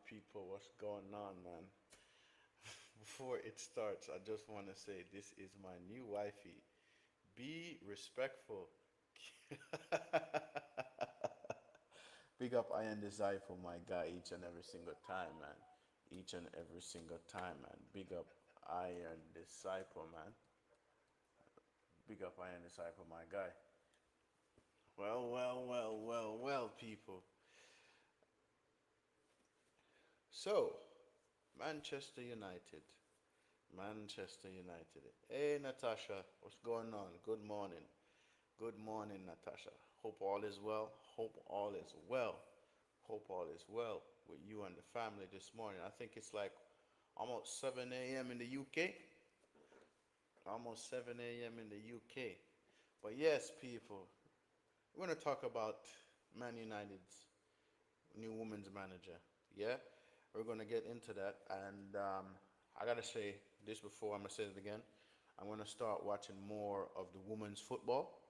people, what's going on, man? Before it starts, I just want to say this is my new wifey. Be respectful. Big up I am Disciple, my guy, each and every single time, man. Each and every single time, man. Big up Iron Disciple, man. Big up Iron Disciple, my guy. Well, people. So, Manchester United. Manchester United. Hey, Natasha, what's going on? Good morning. Good morning, Natasha. Hope all is well. Hope all is well. Hope all is well with you and the family this morning. I think it's like almost 7 a.m. in the UK. Almost 7 a.m. in the UK. But yes, people, we're going to talk about Man United's new women's manager. Yeah, we're going to get into that. And I got to say this before, I'm going to say it again. I'm going to start watching more of the women's football.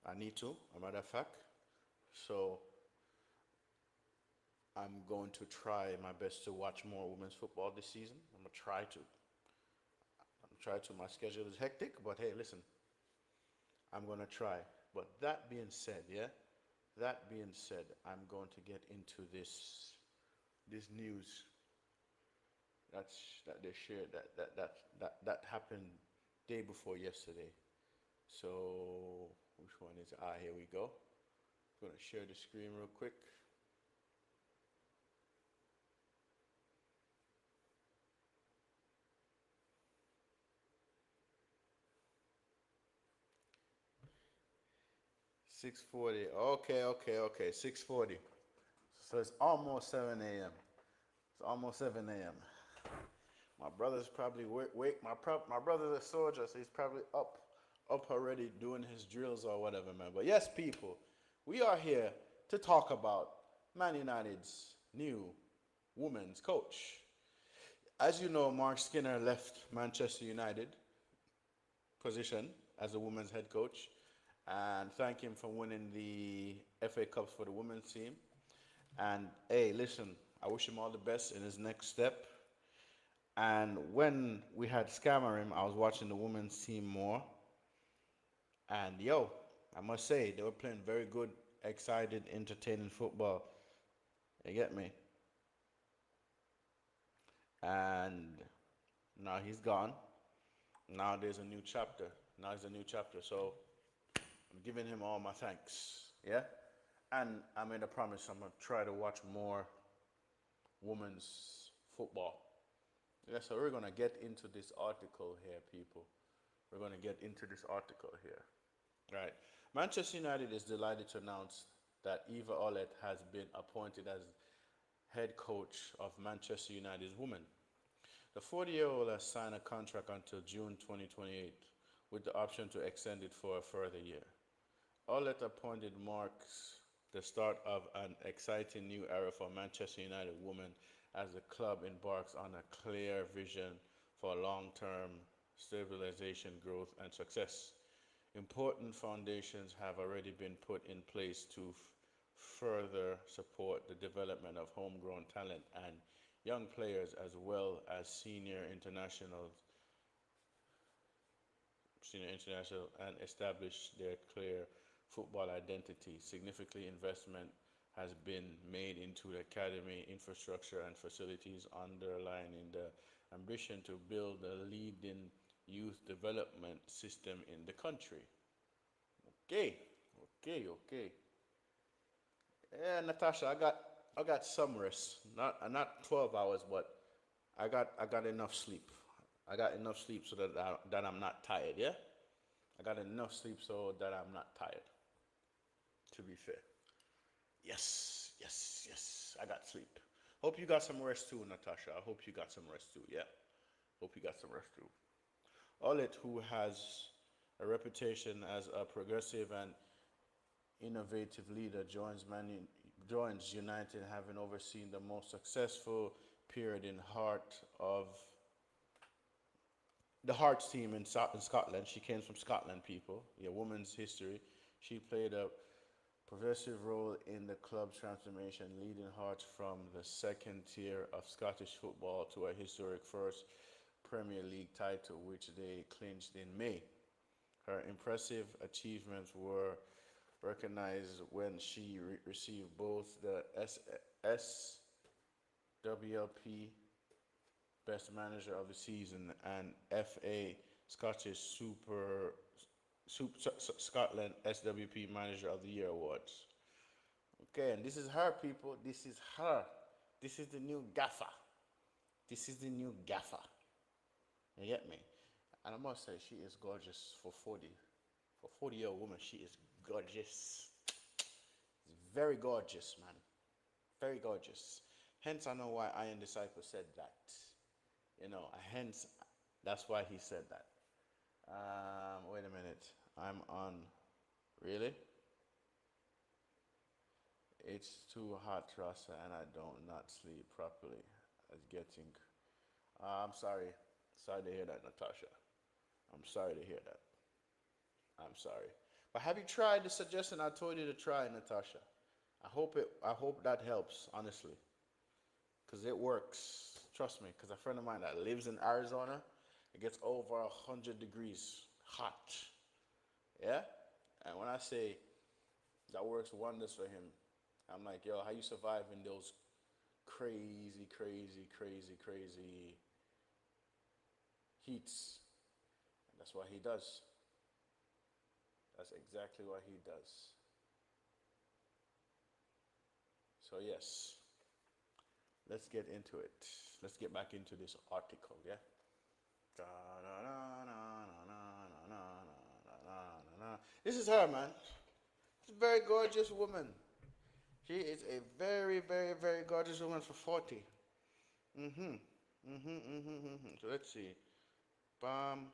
I need to, a matter of fact. So I'm going to try my best to watch more women's football this season. I'm going to try to. I'm try to. My schedule is hectic, but hey, listen, I'm going to try. But that being said, yeah, that being said, I'm going to get into this news that they shared that happened day before yesterday. So which one is here we go. I'm gonna share the screen real quick. 6:40. Okay. 6:40. So it's almost 7 a.m. It's almost 7 a.m. My brother's probably wake. My brother's a soldier, so he's probably up already doing his drills or whatever, man. But yes, people, we are here to talk about Man United's new women's coach. As you know, Mark Skinner left Manchester United position as a women's head coach, and thank him for winning the FA Cups for the women's team. And hey, listen, I wish him all the best in his next step. And when we had Scammer I was watching the women's team more. And yo, I must say, they were playing very good, excited, entertaining football. You get me? And now he's gone. Now there's a new chapter. Now there's a new chapter. So I'm giving him all my thanks. Yeah? And I made a promise I'm going to try to watch more women's football. Yeah, so we're going to get into this article here, people. We're going to get into this article here. Right. Manchester United is delighted to announce that Eva Olid has been appointed as head coach of Manchester United's women. The 40-year-old has signed a contract until June 2028 with the option to extend it for a further year. Olid appointed marks the start of an exciting new era for Manchester United women as the club embarks on a clear vision for long-term stabilization, growth, and success. Important foundations have already been put in place to further support the development of homegrown talent and young players as well as senior international and establish their clear football identity. Significant investment has been made into the academy infrastructure and facilities, underlining the ambition to build a leading youth development system in the country. Okay, okay. Yeah, Natasha, I got some rest. Not 12 hours, but I got enough sleep. I got enough sleep so that I'm not tired. Yeah, I got enough sleep so that I'm not tired. To be fair. Yes. I got sleep. Hope you got some rest too, Natasha. I hope you got some rest too. Yeah. Hope you got some rest too. Olet, who has a reputation as a progressive and innovative leader, joins United, having overseen the most successful period in the Hearts team in Scotland. She came from Scotland, people. Yeah, women's history. She played a progressive role in the club's transformation, leading Hearts from the second tier of Scottish football to a historic first Premier League title, which they clinched in May. Her impressive achievements were recognized when she received both the SWLP Best Manager of the Season and FA Scottish Scotland SWP Manager of the Year awards. Okay, and this is her, people. This is her. This is the new gaffer. This is the new gaffer. You get me? And I must say, she is gorgeous for 40. For 40-year-old woman, she is gorgeous. Very gorgeous, man. Very gorgeous. Hence, I know why Iron Disciple said that. Hence, that's why he said that. Wait a minute. I'm on. Really? It's too hot, Rasa, and I don't not sleep properly. It's getting. I'm sorry. Sorry to hear that, Natasha. I'm sorry to hear that. I'm sorry. But have you tried the suggestion I told you to try, Natasha? I hope that helps, honestly. Because it works. Trust me, because a friend of mine that lives in Arizona, it gets over 100 degrees hot. Yeah? And when I say that works wonders for him, I'm like, yo, how you survive in those crazy, crazy, crazy, crazy heats? And that's what he does. That's exactly what he does. So, yes, let's get into it. Let's get back into this article, yeah? This is her, man. She's a very gorgeous woman. She is a very, very, very gorgeous woman for 40. Mm-hmm. Mm-hmm, mm-hmm, mm-hmm. So let's see. Bam.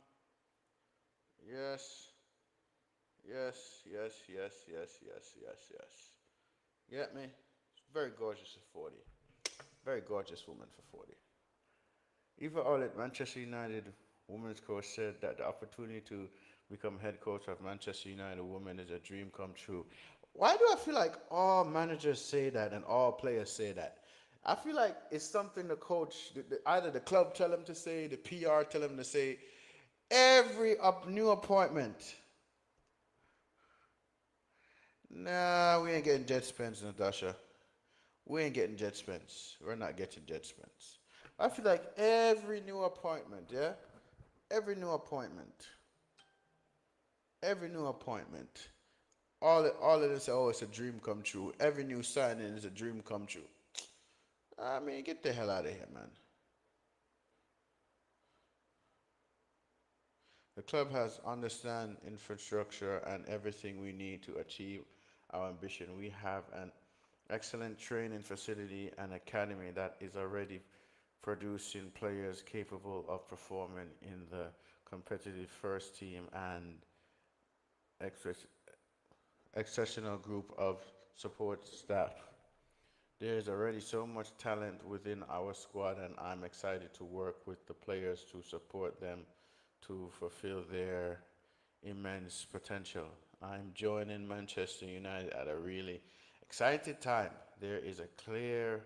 Yes. Yes, yes, yes, yes, yes, yes, yes. You get me? She's very gorgeous for 40. Very gorgeous woman for 40. Eva Olid, Manchester United women's coach, said that the opportunity to become head coach of Manchester United women is a dream come true. Why do I feel like all managers say that and all players say that? I feel like it's something the coach, either the club tell them to say, the PR tell them to say. Every new appointment. Nah, we ain't getting jet spins, Natasha. We ain't getting jet spins. We're not getting jet spins. I feel like every new appointment, yeah? Every new appointment. Every new appointment. All of this, oh, it's a dream come true. Every new signing is a dream come true. I mean, get the hell out of here, man. The club has understand infrastructure and everything we need to achieve our ambition. We have an excellent training facility and academy that is already producing players capable of performing in the competitive first team and exceptional group of support staff. There is already so much talent within our squad, and I'm excited to work with the players to support them to fulfill their immense potential. I'm joining Manchester United at a really exciting time. There is a clear,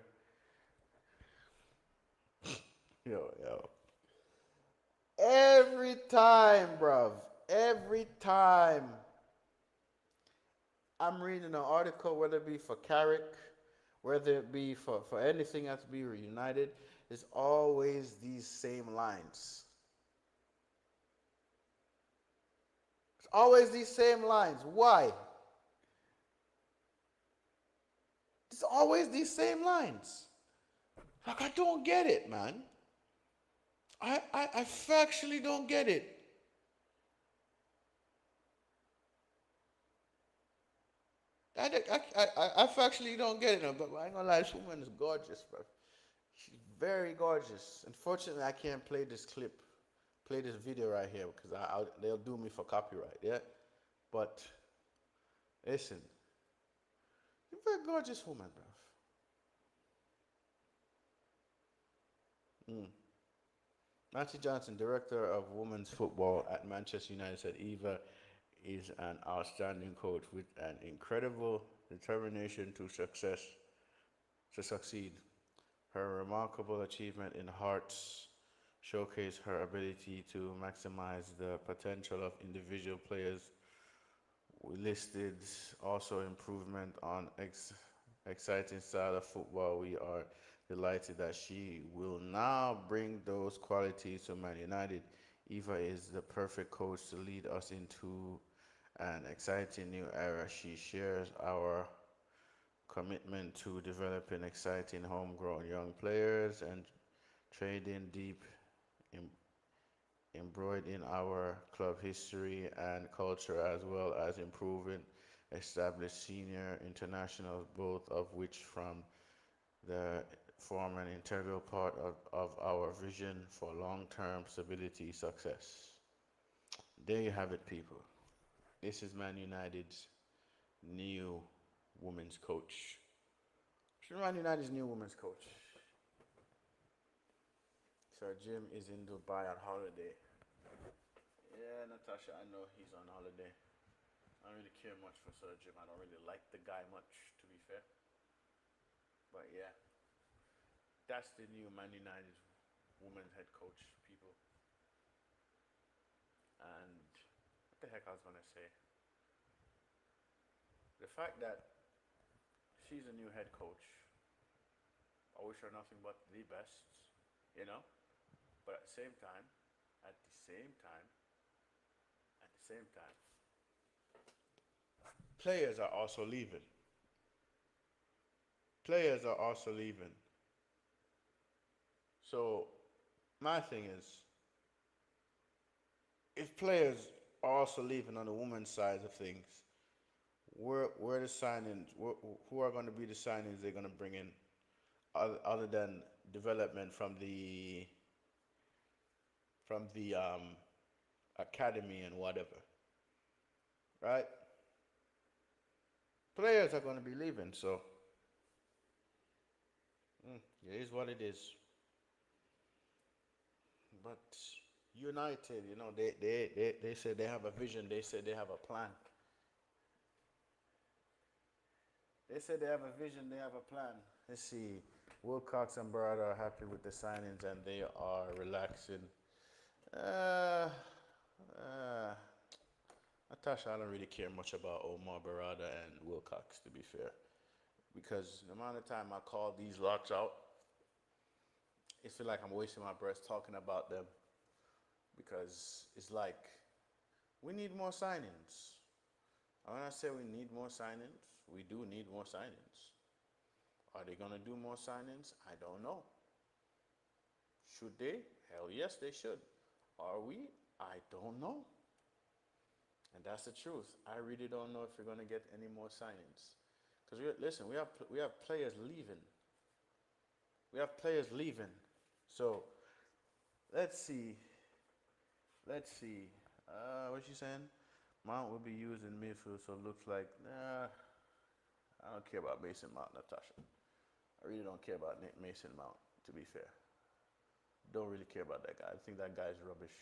yo. Every time, bruv, every time I'm reading an article, whether it be for Carrick, whether it be for anything else to be reunited, it's always these same lines. It's always these same lines. Why? It's always these same lines. Like, I don't get it, man. I factually don't get it. I factually don't get it, no, but I ain't gonna lie, this woman is gorgeous, bro. She's very gorgeous. Unfortunately, I can't play this clip, play this video right here because they'll do me for copyright, yeah? But listen, you're a very gorgeous woman, bro. Mm. Nancy Johnson, director of women's football at Manchester United, said Eva is an outstanding coach with an incredible determination to succeed. Her remarkable achievement in Hearts showcased her ability to maximize the potential of individual players. We listed also improvement on exciting style of football. We are delighted that she will now bring those qualities to Man United. Eva is the perfect coach to lead us into an exciting new era. She shares our commitment to developing exciting homegrown young players and trading deep em- embroidered in our club history and culture, as well as improving established senior internationals, both of which from the form an integral part of our vision for long-term stability success. There you have it, people. This is Man United's new women's coach. Man United's new women's coach. Sir Jim is in Dubai on holiday. Yeah, Natasha, I know he's on holiday. I don't really care much for Sir Jim. I don't really like the guy much, to be fair. But yeah, that's the new Man United women's head coach, people. And what the heck I was gonna say? The fact that she's a new head coach, I wish her nothing but the best, you know. But at the same time, at the same time, players are also leaving. Players are also leaving. So my thing is, if players are also leaving on the women's side of things, where the signings, who are going to be the signings they're going to bring in, other than development from the academy and whatever, right? Players are going to be leaving, so it is what it is. But United, they said they have a vision. They said they have a plan. They said they have a vision. They have a plan. Let's see. Wilcox and Barada are happy with the signings and they are relaxing. Uh, uh, Natasha, I don't really care much about Omar Barada and Wilcox, to be fair, because the amount of time I call these lots out, it feels like I'm wasting my breath talking about them because it's like we need more signings. And when I say we need more signings, we do need more signings. Are they going to do more signings? I don't know. Should they? Hell yes, they should. Are we? I don't know. And that's the truth. I really don't know if we're going to get any more signings. Because listen, we have players leaving. We have players leaving. So let's see. Let's see. What you saying? Mount will be used in midfield, so it looks like I don't care about Mason Mount, Natasha. I really don't care about Mason Mount, to be fair. Don't really care about that guy. I think that guy's rubbish.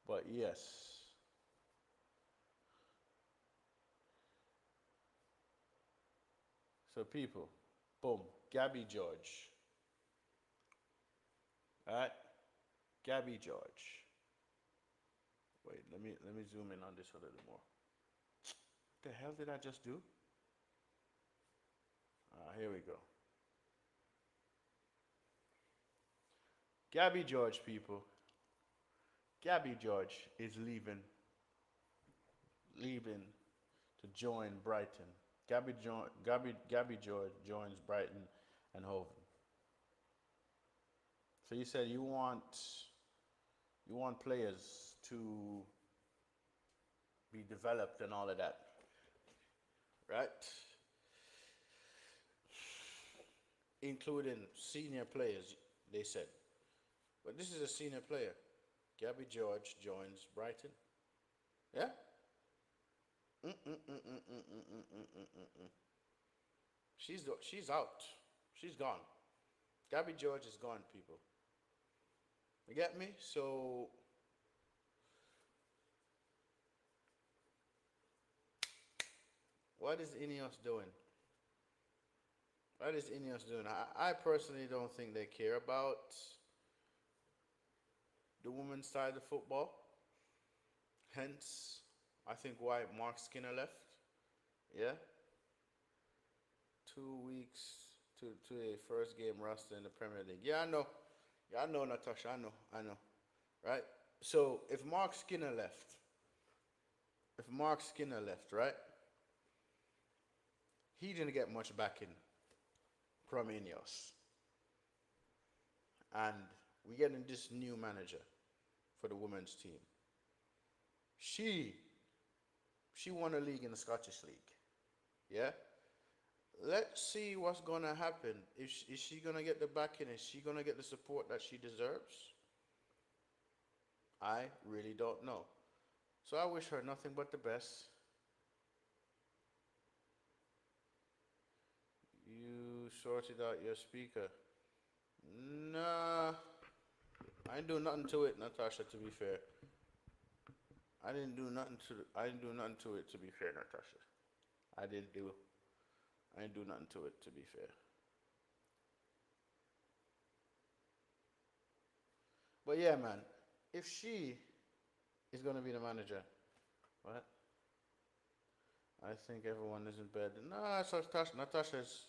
But yes. So people, boom, Gabby George. Alright? Gabby George. Wait, let me zoom in on this a little more. What the hell did I just do? Here we go. Gabby George, people. Gabby George is leaving to join Brighton. Gabby George joins Brighton and Hove. So you said you want players to be developed and all of that, right? Including senior players, they said. But this is a senior player. Gabby George joins Brighton. Yeah? Mm-mm-mm-mm-mm-mm-mm-mm-mm. She's out. She's gone. Gabby George is gone, people. You get me? what is Ineos doing? What is Ineos doing? I personally don't think they care about the women's side of football. Hence, I think why Mark Skinner left. Yeah, 2 weeks to a first game roster in the Premier League. Yeah, I know. Yeah, I know, Natasha. I know. Right? So if Mark Skinner left, right, he didn't get much backing from Ineos. And we getting this new manager for the women's team. She she won a league in the Scottish League. Yeah? Let's see what's gonna happen. Is she gonna get the backing? Is she gonna get the support that she deserves? I really don't know. So I wish her nothing but the best. You sorted out your speaker. Nah, I didn't do nothing to it, Natasha. To be fair, I didn't do nothing to it. To be fair, Natasha, I didn't do. I didn't do nothing to it. To be fair, but yeah, man. If she is gonna be the manager, what? I think everyone is in bed. Nah, so Natasha's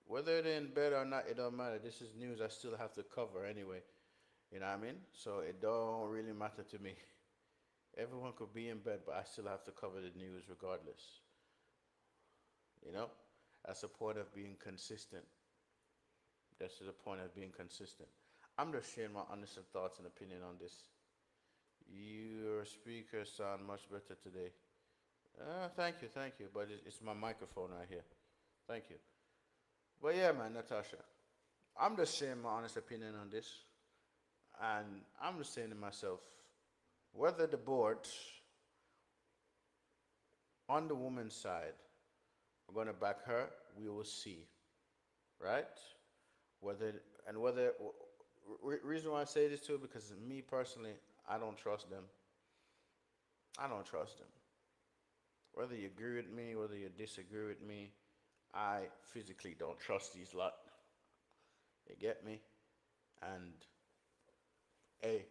whether they're in bed or not, it don't matter. This is news I still have to cover anyway. You know what I mean? So it don't really matter to me. Everyone could be in bed, but I still have to cover the news regardless. You know? That's the point of being consistent. That's the point of being consistent. I'm just sharing my honest thoughts and opinion on this. Your speakers sound much better today. Thank you. But it's my microphone right here. Thank you. But yeah, man, Natasha, I'm just sharing my honest opinion on this. And I'm just saying to myself, whether the board on the woman's side are going to back her, we will see, right? Whether and whether reason why I say this too because me personally, I don't trust them. I don't trust them. Whether you agree with me, whether you disagree with me, I physically don't trust these lot. You get me? And hey,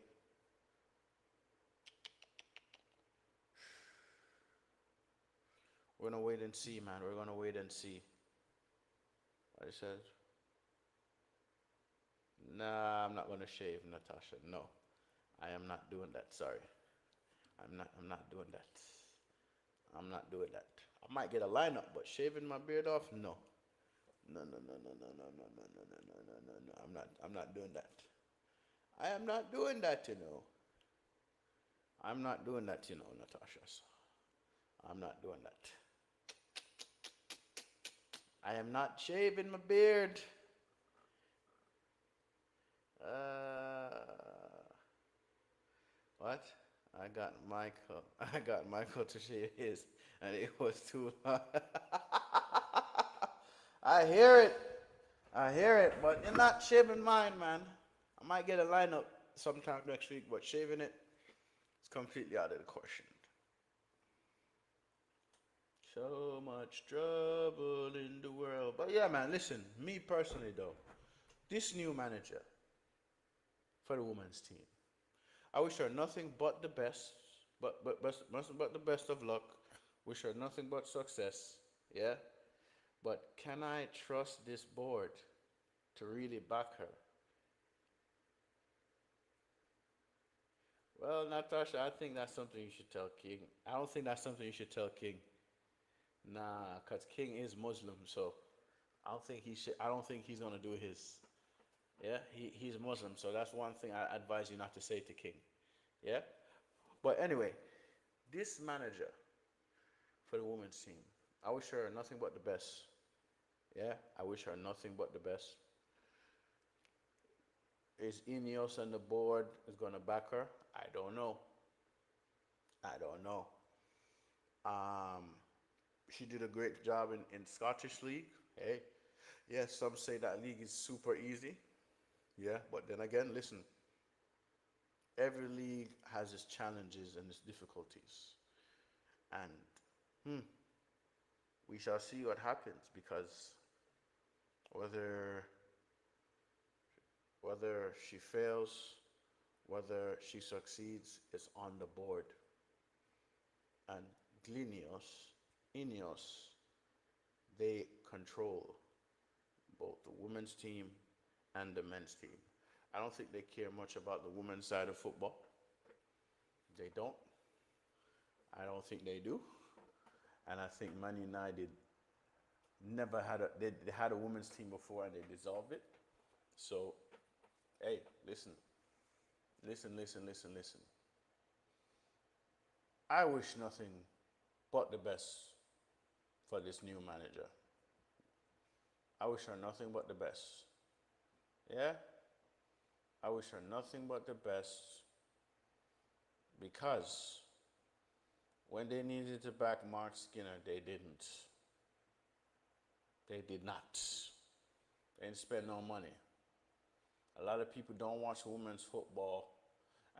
we're gonna wait and see, man. We're gonna wait and see. I said, nah, I'm not gonna shave, Natasha. No, I am not doing that. Sorry, I'm not doing that. I'm not doing that. I might get a lineup, but shaving my beard off, no. No, no, no, no, no, no, no, no, no, no, no, no, no, no. I'm not doing that. I am not doing that, you know. I'm not doing that, you know, Natasha. So I'm not doing that. I am not shaving my beard. What? I got Michael. I got Michael to shave his, and it was too long. I hear it. I hear it, but you're not shaving mine, man. I might get a lineup sometime next week, but shaving it is completely out of the question. So much trouble in the world. But yeah, man, listen, me personally, though, this new manager for the women's team, I wish her nothing but the best, nothing but the best of luck. Wish her nothing but success. Yeah, but can I trust this board to really back her? Well, Natasha, I think that's something you should tell King. I don't think that's something you should tell King. Nah, cause King is Muslim, so I don't think he should. I don't think he's gonna do his. Yeah, he's Muslim, so that's one thing I advise you not to say to King. Yeah, but anyway, this manager for the women's team, I wish her nothing but the best. Yeah, I wish her nothing but the best. Is Ineos and the board is gonna back her? I don't know. I don't know. Um, she did a great job in Scottish League. Hey, yes, some say that league is super easy. Yeah, but then again, listen, every league has its challenges and its difficulties. And hmm, we shall see what happens, because whether whether she fails, whether she succeeds, is on the board. And Glinios, Ineos, they control both the women's team and the men's team. I don't think they care much about the women's side of football. They don't. I don't think they do. And I think Man United never had they had a women's team before and they dissolved it. So, hey, listen, listen. I wish nothing but the best for this new manager. I wish her nothing but the best. Yeah? I wish her nothing but the best, because when they needed to back Mark Skinner, they didn't. They did not. They didn't spend no money. A lot of people don't watch women's football,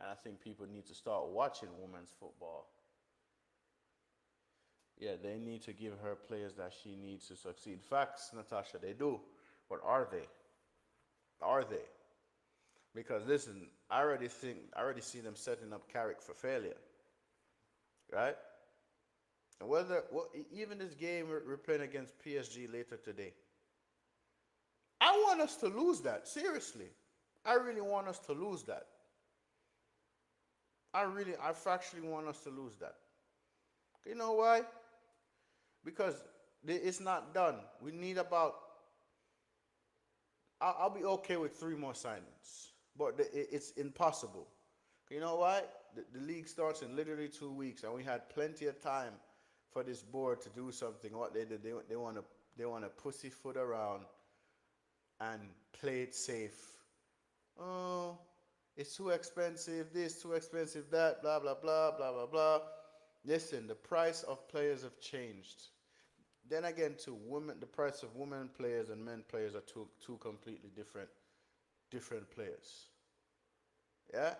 and I think people need to start watching women's football. Yeah, they need to give her players that she needs to succeed. Facts, Natasha, they do. But are they? Are they? Because listen, I already see them setting up Carrick for failure. Right? And even this game we're playing against PSG later today, I want us to lose that. Seriously. I really want us to lose that. I factually want us to lose that. You know why? Because it's not done. We need about, I'll be okay with 3 more signings. But it's impossible. You know why? The league starts in literally 2 weeks, and we had plenty of time for this board to do something. What they do, they want to pussyfoot around and play it safe. Oh, it's too expensive. This too expensive. That blah blah blah blah blah blah. Listen, the price of players have changed. Then again, to women, the price of women players and men players are two completely different players. Yeah,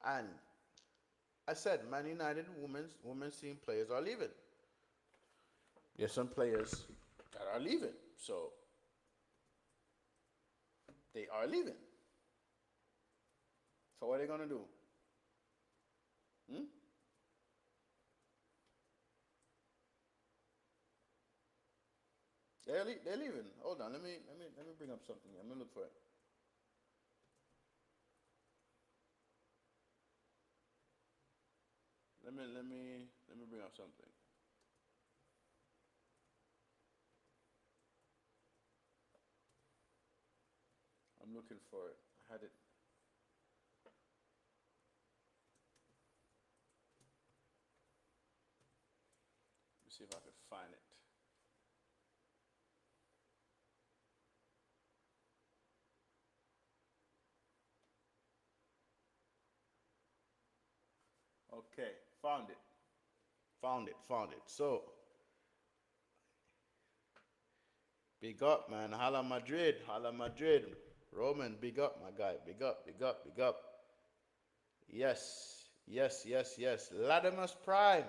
and I said Man United women's team players are leaving. There's some players that are leaving, so they are leaving. So what are they gonna do? Hmm? They're leaving. Hold on, let me bring up something here. I'm gonna look for it. Let me bring up something. I'm looking for it. I had it. Let me see if I could find it. Okay, found it. Found it. So, big up, man. Hala Madrid, Hala Madrid. Roman, big up, my guy. Big up, big up, big up. Yes. Latimus Prime.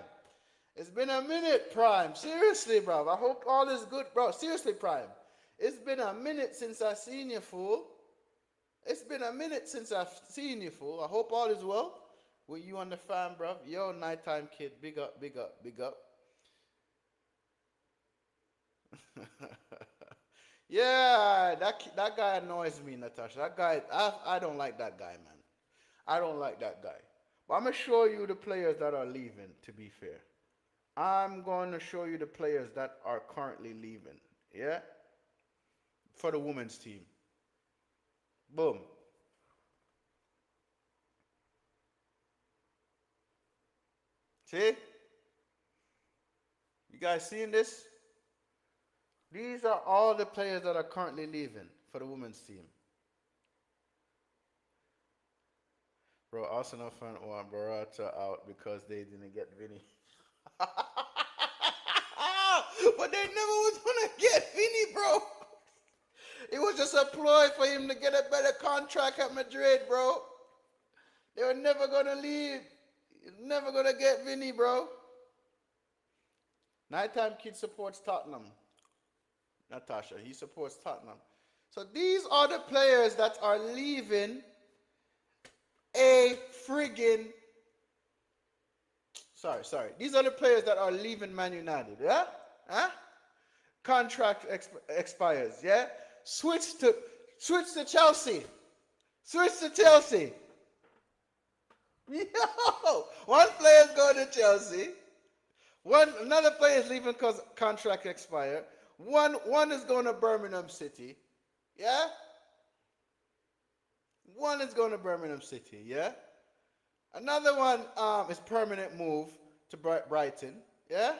It's been a minute, Prime. Seriously, bro. I hope all is good, bro. Seriously, Prime. It's been a minute since I seen you, fool. It's been a minute since I've seen you, fool. I hope all is well with you and the fam, bro. Yo, nighttime kid. Big up, big up, big up. Yeah, that guy annoys me, Natasha. That guy, I don't like that guy, man. I don't like that guy. But I'm gonna show you the players that are leaving. To be fair, I'm going to show you the players that are currently leaving. Yeah, for the women's team. Boom. See? You guys seeing this? These are all the players that are currently leaving for the women's team. Bro, Arsenal fan want Barata out because they didn't get Vinny. But they never was gonna get Vinny, bro. It was just a ploy for him to get a better contract at Madrid, bro. They were never gonna leave. Never gonna get Vinny, bro. Nighttime Kid supports Tottenham. Natasha, he supports Tottenham. So these are the players that are leaving a friggin' sorry. These are the players that are leaving Man United. Yeah? Huh? Contract expires. Yeah? Switch to Chelsea. Switch to Chelsea. Yo! One player's going to Chelsea. Another player is leaving because contract expired. One is going to Birmingham City. Yeah? One is going to Birmingham City. Yeah? Another one is permanent move to Brighton. Yeah?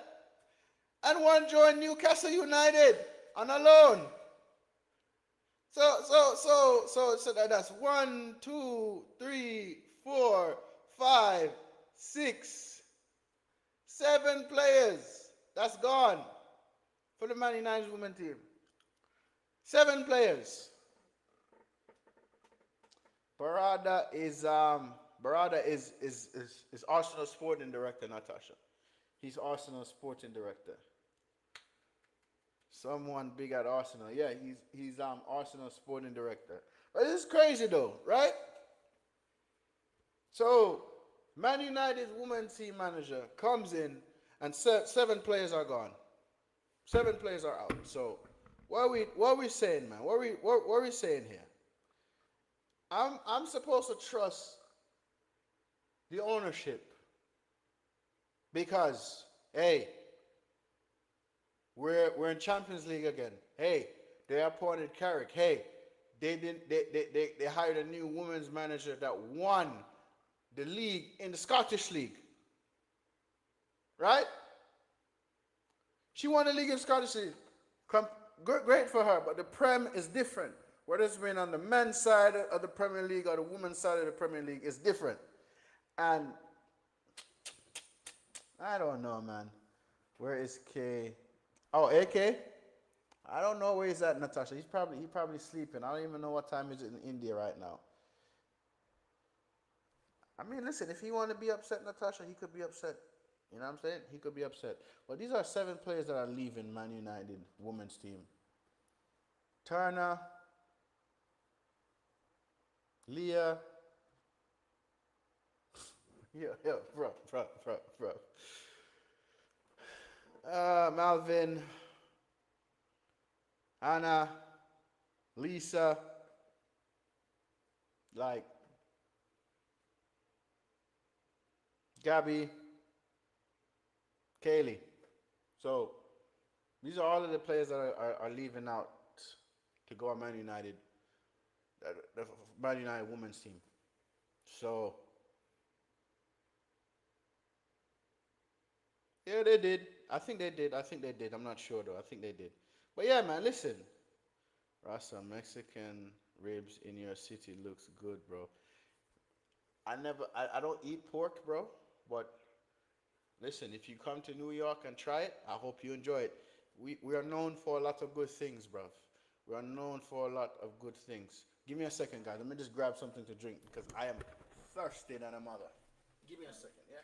And one joined Newcastle United on a loan. So that's 1, 2, 3, 4, 5, 6, 7 players. That's gone for the Man United women team. 7 players. Barada is Arsenal sporting director, Natasha. He's Arsenal sporting director. Someone big at Arsenal. Yeah, he's Arsenal sporting director. But this is crazy though, right? So Man United's women's team manager comes in and 7 players are gone. 7 players are out. So what are we saying, man? What are we saying here? I'm supposed to trust the ownership because hey, we're in Champions League again. Hey, they appointed Carrick. Hey, they hired a new women's manager that won the league in the Scottish League. Right? She won the league in Scottish League. Great for her, but the Prem is different. Whether it's been on the men's side of the Premier League or the women's side of the Premier League, is different. And I don't know, man. Where is K? Oh, AK? I don't know where he's at, Natasha. He's probably sleeping. I don't even know what time is it in India right now. I mean, listen, if he want to be upset, Natasha, he could be upset. You know what I'm saying? He could be upset. But these are 7 players that are leaving Man United women's team. Turner, Leah. Bro. Malvin, Anna, Lisa, like Gabby, Kaylee. So these are all of the players that are leaving out to go on Man United, the Man United women's team. So yeah, they did. I think they did. I'm not sure though. I think they did. But yeah, man, listen. Rasa, Mexican ribs in your city looks good, bro. I don't eat pork, bro. But listen, if you come to New York and try it, I hope you enjoy it. We are known for a lot of good things, bro. We are known for a lot of good things. Give me a second, guys. Let me just grab something to drink because I am thirsty than a mother. Give me a second, yeah?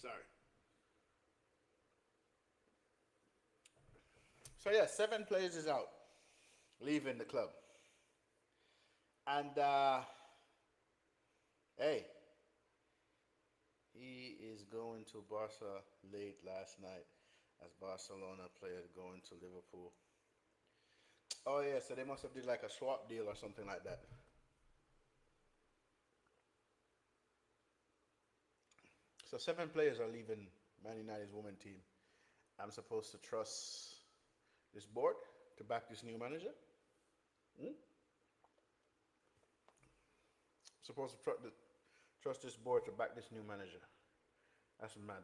Sorry. So yeah, 7 players is out, leaving the club. And hey, He is going to Barca late last night as Barcelona player going to Liverpool. Oh yeah, so they must have did like a swap deal or something like that. So 7 players are leaving Man United's women team. I'm supposed to trust this board to back this new manager. Hmm? Supposed to trust this board to back this new manager. That's mad.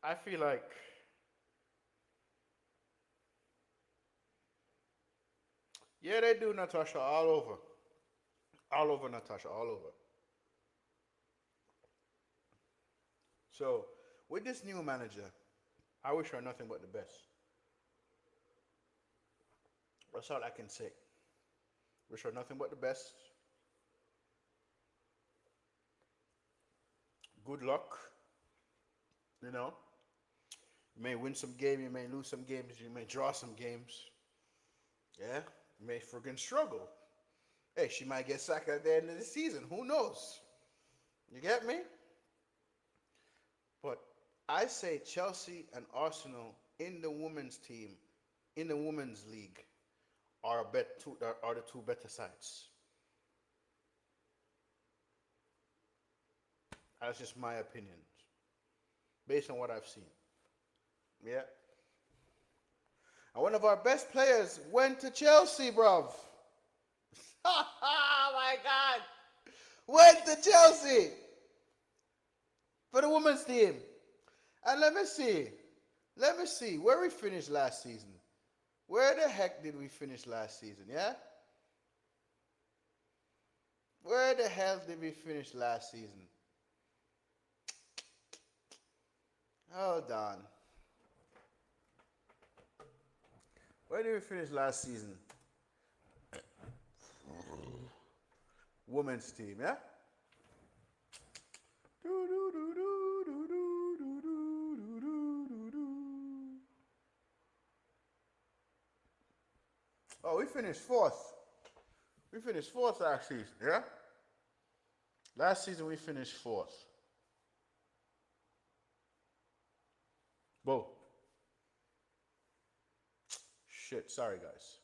I feel like, yeah, they do Natasha all over. All over Natasha, all over. So, with this new manager, I wish her nothing but the best. That's all I can say. Wish her nothing but the best. Good luck. You know, you may win some games, you may lose some games, you may draw some games. Yeah, you may friggin' struggle. Hey, she might get sacked at the end of the season. Who knows? You get me? But I say Chelsea and Arsenal in the women's team, in the women's league, are the two better sides. That's just my opinion, based on what I've seen. Yeah. And one of our best players went to Chelsea, bruv. Oh my God. Went to Chelsea for the women's team. And let me see. Let me see. Where we finished last season. Where the heck did we finish last season? Yeah? Where the hell did we finish last season? Hold on. Where did we finish last season? Women's team, yeah? Oh, we finished fourth. We finished fourth last season, yeah? Last season we finished fourth. Whoa. Shit, sorry guys.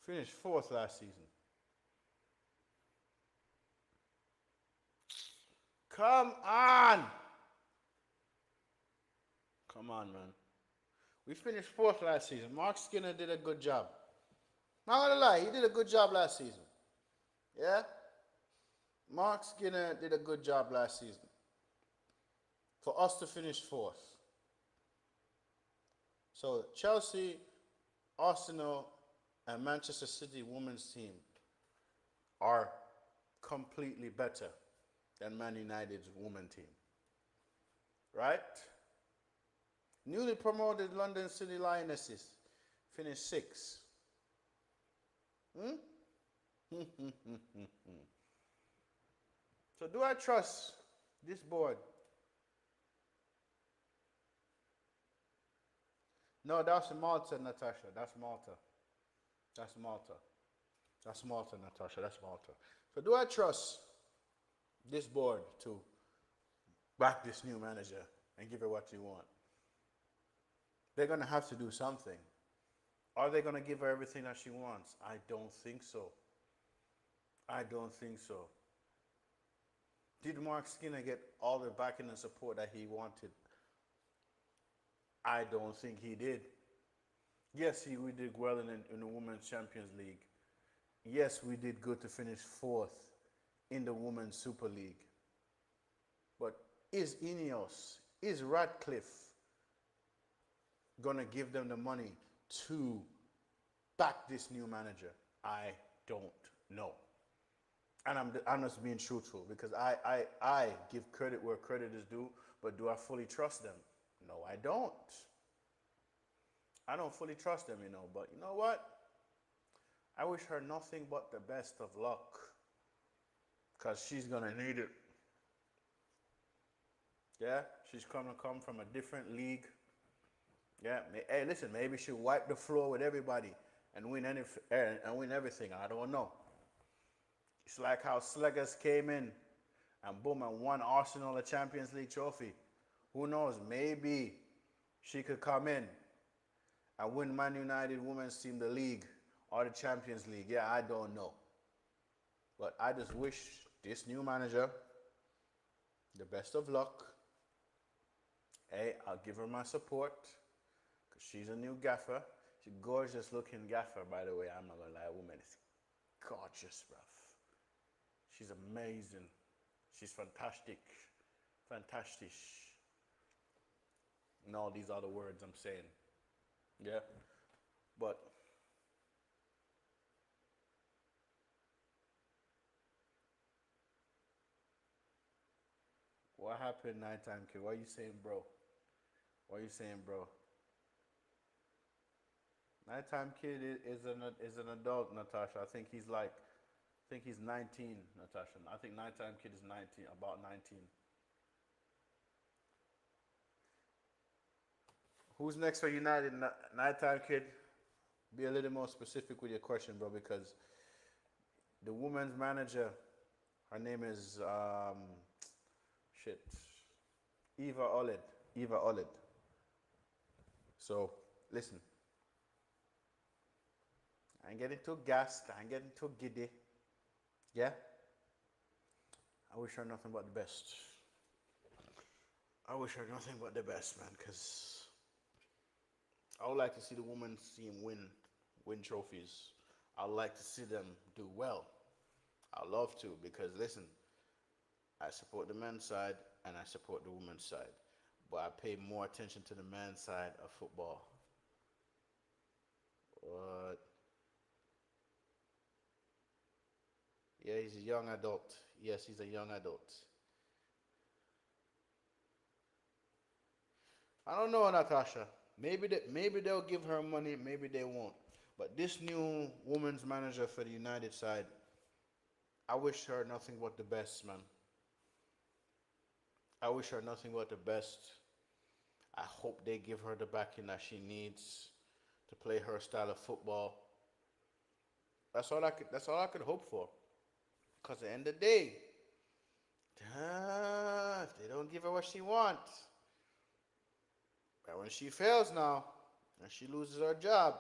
Finished fourth last season. Come on! Come on, man. We finished fourth last season. Mark Skinner did a good job. Not gonna lie, he did a good job last season. Yeah? Mark Skinner did a good job last season. For us to finish fourth. So Chelsea, Arsenal, and Manchester City women's team are completely better than Man United's women team. Right? Newly promoted London City Lionesses finished sixth. Hmm? So do I trust this board? No, that's Malta, Natasha. That's Malta. That's Malta. That's Malta, Natasha. That's Malta. So do I trust this board to back this new manager and give her what you want? They're going to have to do something. Are they going to give her everything that she wants? I don't think so. I don't think so. Did Mark Skinner get all the backing and support that he wanted? I don't think he did. Yes, we did well in the Women's Champions League. Yes, we did good to finish fourth in the Women's Super League. But is Ineos, is Radcliffe going to give them the money to back this new manager? I don't know. And I'm just being truthful because I give credit where credit is due, but do I fully trust them? No, I don't. I don't fully trust them, but you know what? I wish her nothing but the best of luck because she's going to need it. Yeah, she's going to come from a different league. Yeah, hey, listen, maybe she'll wipe the floor with everybody and win everything. I don't know. It's like how Sluggers came in and boom and won Arsenal a Champions League trophy. Who knows? Maybe she could come in and win Man United women's team the league or the Champions League. Yeah, I don't know. But I just wish this new manager the best of luck. Hey, I'll give her my support because she's a new gaffer. She's a gorgeous looking gaffer, by the way. I'm not gonna lie, woman is gorgeous, bruv. She's amazing. She's fantastic. Fantastic. And all these other words I'm saying. Yeah? But what happened, Nighttime Kid? What are you saying, bro? What are you saying, bro? Nighttime Kid is an adult, Natasha. I think he's 19, Natasha. I think Nighttime Kid is 19, about 19. Who's next for United? Nighttime Kid? Be a little more specific with your question, bro, because the women's manager, her name is shit, Eva Olid. Eva Olid. So listen, I ain't getting too gassed. I ain't getting too giddy. Yeah. I wish her nothing but the best. I wish her nothing but the best, man, because I would like to see the women's team win trophies. I'd like to see them do well. I love to because listen, I support the men's side and I support the women's side, but I pay more attention to the men's side of football. But yeah, he's a young adult. Yes, he's a young adult. I don't know, Natasha. Maybe they'll give her money, maybe they won't. But this new women's manager for the United side, I wish her nothing but the best, man. I wish her nothing but the best. I hope they give her the backing that she needs to play her style of football. That's all I could hope for. Cause at the end of the day, if they don't give her what she wants, but when she fails now, and she loses her job,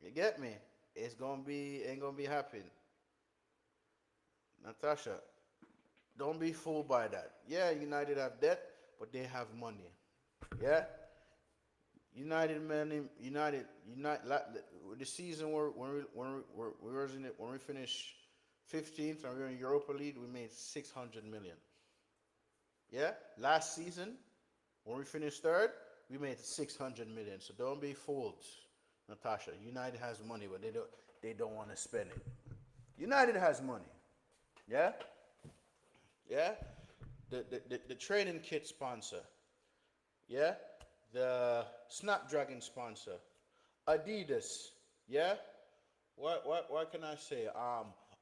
you get me? Ain't gonna be happy. Natasha, don't be fooled by that. Yeah, United have debt, but they have money. Yeah, the season where when we finished 15th and we were in Europa League, we made 600 million. Yeah, last season when we finished third, we made 600 million. So don't be fooled, Natasha. United has money, but they don't want to spend it. United has money. Yeah, yeah. The training kit sponsor. Yeah, the Snapdragon sponsor, Adidas. Yeah. What can I say?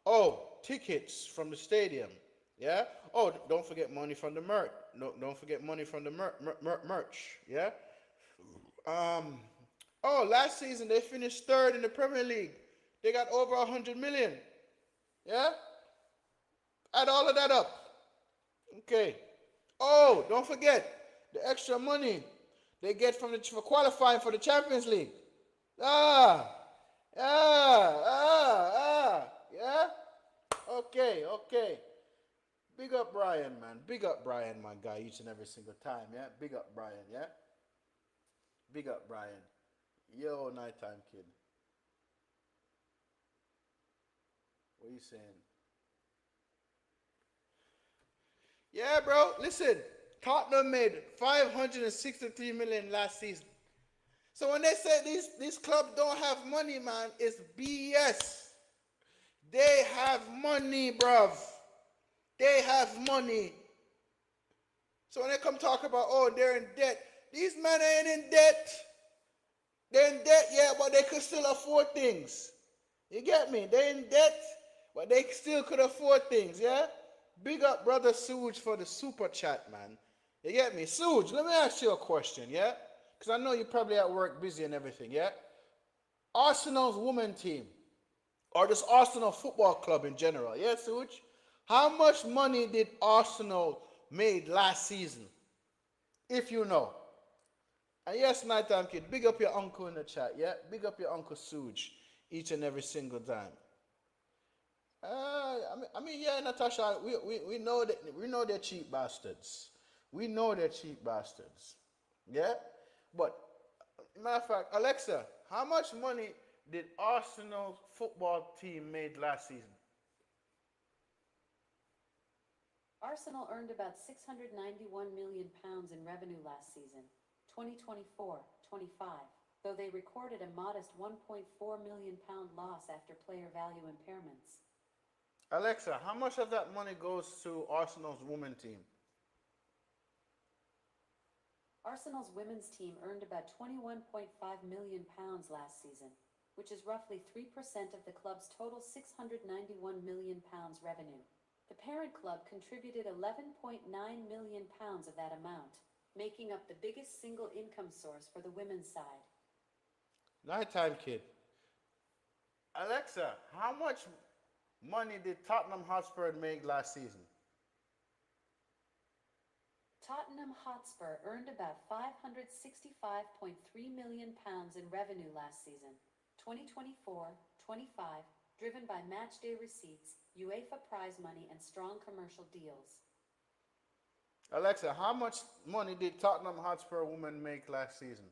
Oh, tickets from the stadium. Yeah. Oh, don't forget money from the merch. No, don't forget money from the merch. Yeah. Um. Oh, last season they finished third in the Premier League. They got over 100 million. Yeah. Add all of that up. Okay. Oh, don't forget the extra money they get for qualifying for the Champions League. Ah, yeah. Okay, okay. Big up Brian, man. Big up Brian, my guy, each and every single time, yeah? Big up Brian, yeah? Big up Brian. Yo, Nighttime Kid. What are you saying? Yeah, bro. Listen, Tottenham made 563 million last season. So when they say these clubs don't have money, man, it's BS. They have money, bruv. They have money. So when they come talk about, oh, they're in debt, these men ain't in debt. They're in debt, yeah, but they could still afford things. You get me? They're in debt, but they still could afford things, yeah? Big up brother Suge for the super chat, man. You get me? Suge, let me ask you a question, yeah? Because I know you're probably at work busy and everything, yeah? Arsenal's women team, or just Arsenal Football Club in general. Yes, Such? How much money did Arsenal made last season? If you know. And yes, nighttime kid, big up your uncle in the chat, yeah? Big up your uncle Suj each and every single time. Yeah, Natasha, we know that we know they're cheap bastards. We know they're cheap bastards. Yeah? But matter of fact, Alexa, how much money did Arsenal's football team made last season? Arsenal earned about £691 million in revenue last season, 2024-25, though they recorded a modest £1.4 million loss after player value impairments. Alexa, how much of that money goes to Arsenal's women team? Arsenal's women's team earned about £21.5 million last season, which is roughly 3% of the club's total £691 million revenue. The parent club contributed £11.9 million of that amount, making up the biggest single income source for the women's side. Nighttime kid. Alexa, how much money did Tottenham Hotspur make last season? Tottenham Hotspur earned about £565.3 million in revenue last season, 2024-25, driven by matchday receipts, UEFA prize money, and strong commercial deals. Alexa, how much money did Tottenham Hotspur women make last season?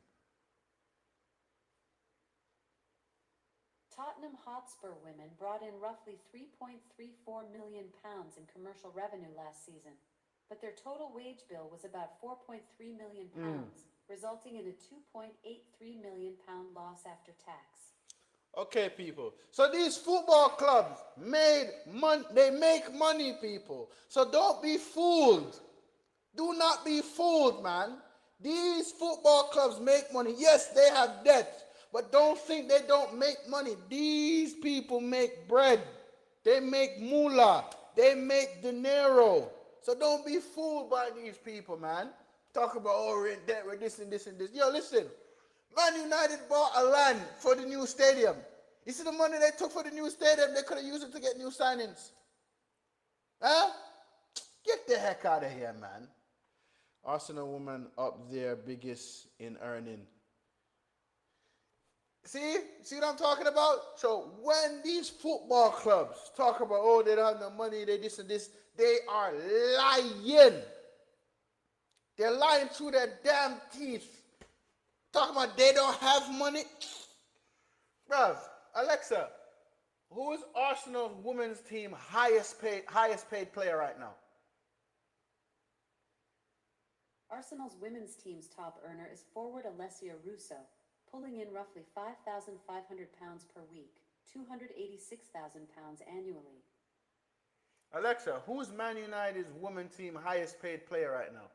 Tottenham Hotspur women brought in roughly £3.34 million in commercial revenue last season, but their total wage bill was about £4.3 million, resulting in a £2.83 million loss after tax. Okay, people. So these football clubs made money. They make money, people. So don't be fooled. Do not be fooled, man. These football clubs make money. Yes, they have debt, but don't think they don't make money. These people make bread. They make moolah. They make dinero. So don't be fooled by these people, man. Talk about, oh, we're in debt, we're this and this and this. Yo, listen. Man United bought a land for the new stadium. You see the money they took for the new stadium, they could have used it to get new signings. Huh? Get the heck out of here, man. Arsenal woman up there, biggest in earning. See what I'm talking about? So when these football clubs talk about, oh, they don't have no money, they this and this, they are lying. They're lying through their damn teeth. Talking about they don't have money. Bruv, Alexa, who is Arsenal's women's team highest paid player right now? Arsenal's women's team's top earner is forward Alessia Russo, pulling in roughly £5,500 per week, £286,000 annually. Alexa, who's Man United's women's team highest paid player right now?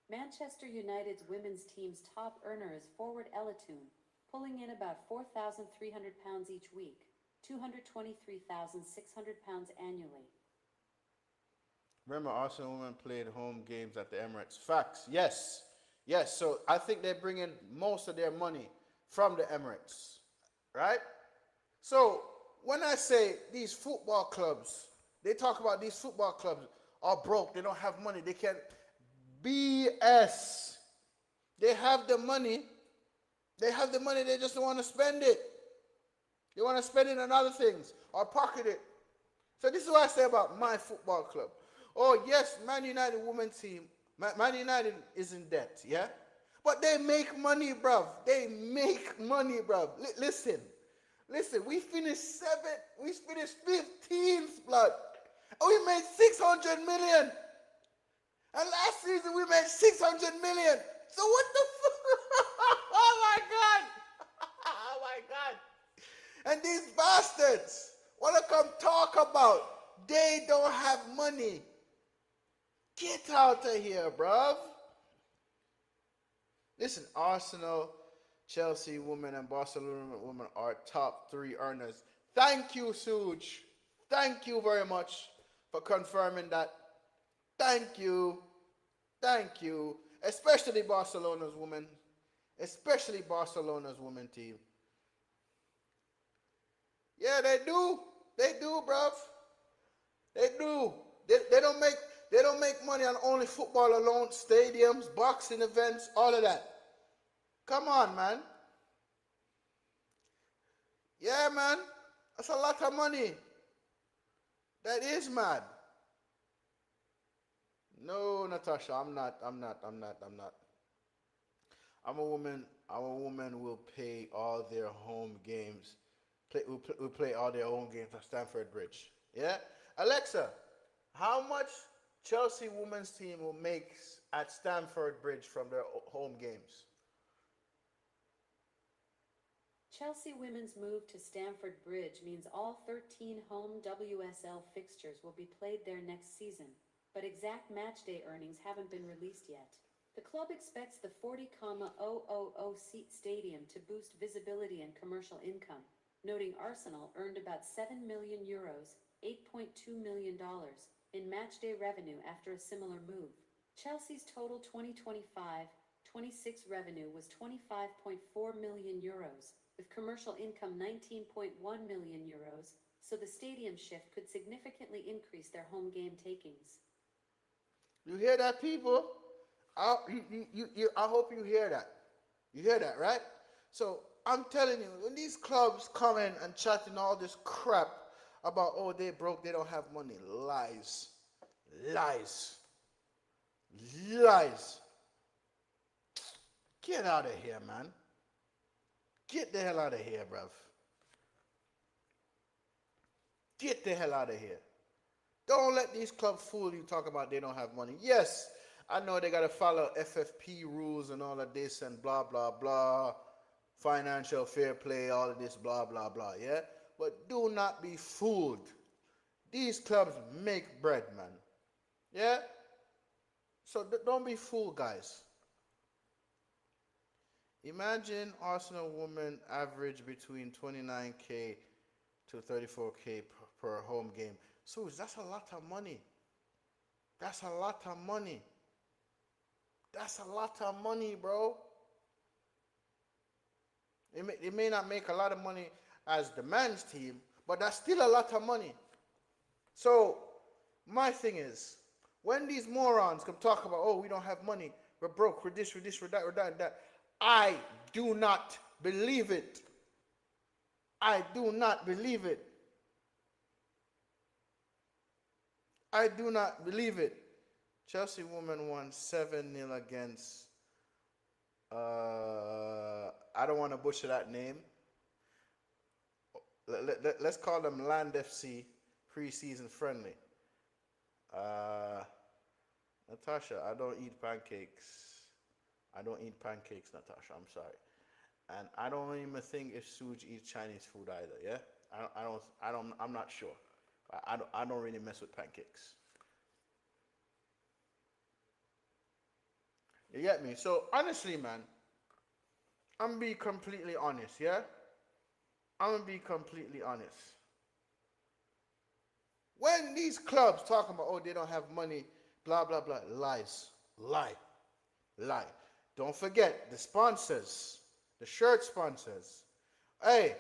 Manchester United's women's team's top earner is forward Elatoon, pulling in about £4,300 each week, £223,600 annually. Remember, Arsenal women played home games at the Emirates. Facts. Yes. So I think they bring in most of their money from the Emirates. Right? So when I say these football clubs, they talk about these football clubs are broke. They don't have money. They can't. BS. They have the money. They just don't want to spend it. They want to spend it on other things or pocket it. So this is what I say about my football club. Oh, yes, Man United women's team. Man United is in debt, yeah? But they make money, bruv. They make money, bruv. Listen, we finished 15th, blood. And we made 600 million. And last season we made 600 million. So what the fuck? Oh my God. Oh my God. And these bastards want to come talk about they don't have money. Get out of here, bruv. Listen, Arsenal, Chelsea women, and Barcelona women are top 3 earners. Thank you, Suj. Thank you very much for confirming that. Thank you. Especially Barcelona's women especially Barcelona's women team. Yeah, they do. They do, bruv. They do. They don't make money on only football alone, stadiums, boxing events, all of that. Come on, man. Yeah, man. That's a lot of money. That is mad. No, Natasha, I'm not. I'm a woman. I'm a woman who will pay all their home games. Will play all their home games at Stamford Bridge. Yeah? Alexa, how much Chelsea women's team will make at Stamford Bridge from their home games? Chelsea women's move to Stamford Bridge means all 13 home WSL fixtures will be played there next season, but exact matchday earnings haven't been released yet. The club expects the 40,000 seat stadium to boost visibility and commercial income, noting Arsenal earned about €7 million, $8.2 million, in matchday revenue after a similar move. Chelsea's total 2025-26 revenue was €25.4 million, with commercial income €19.1 million, so the stadium shift could significantly increase their home game takings. You hear that, people? I hope you hear that. You hear that, right? So I'm telling you, when these clubs come in and chatting all this crap about, oh, they broke, they don't have money, lies, lies, lies. Get out of here, man. Get the hell out of here, bruv. Get the hell out of here. Don't let these clubs fool you, talk about they don't have money. Yes, I know they got to follow FFP rules and all of this and blah, blah, blah. Financial fair play, all of this, blah, blah, blah, yeah? But do not be fooled. These clubs make bread, man. Yeah? So don't be fooled, guys. Imagine Arsenal women average between 29K to 34K per home game. So that's a lot of money. That's a lot of money. That's a lot of money, bro. It may not make a lot of money as the men's team, but that's still a lot of money. So my thing is, when these morons come talk about, oh, we don't have money, we're broke, we're this, we're that, I do not believe it. I do not believe it. I do not believe it. Chelsea women won 7-0 against, I don't want to butcher that name. Let's call them Land FC preseason friendly. Natasha, I don't eat pancakes. I don't eat pancakes, Natasha. I'm sorry. And I don't even think if Suj eats Chinese food either. Yeah, I'm not sure. I don't really mess with pancakes. You get me? So honestly, man, I'm gonna be completely honest. Yeah, I'm gonna be completely honest. When these clubs talking about, oh, they don't have money, blah blah blah, lies, lie, lie. Don't forget the sponsors, the shirt sponsors. Hey,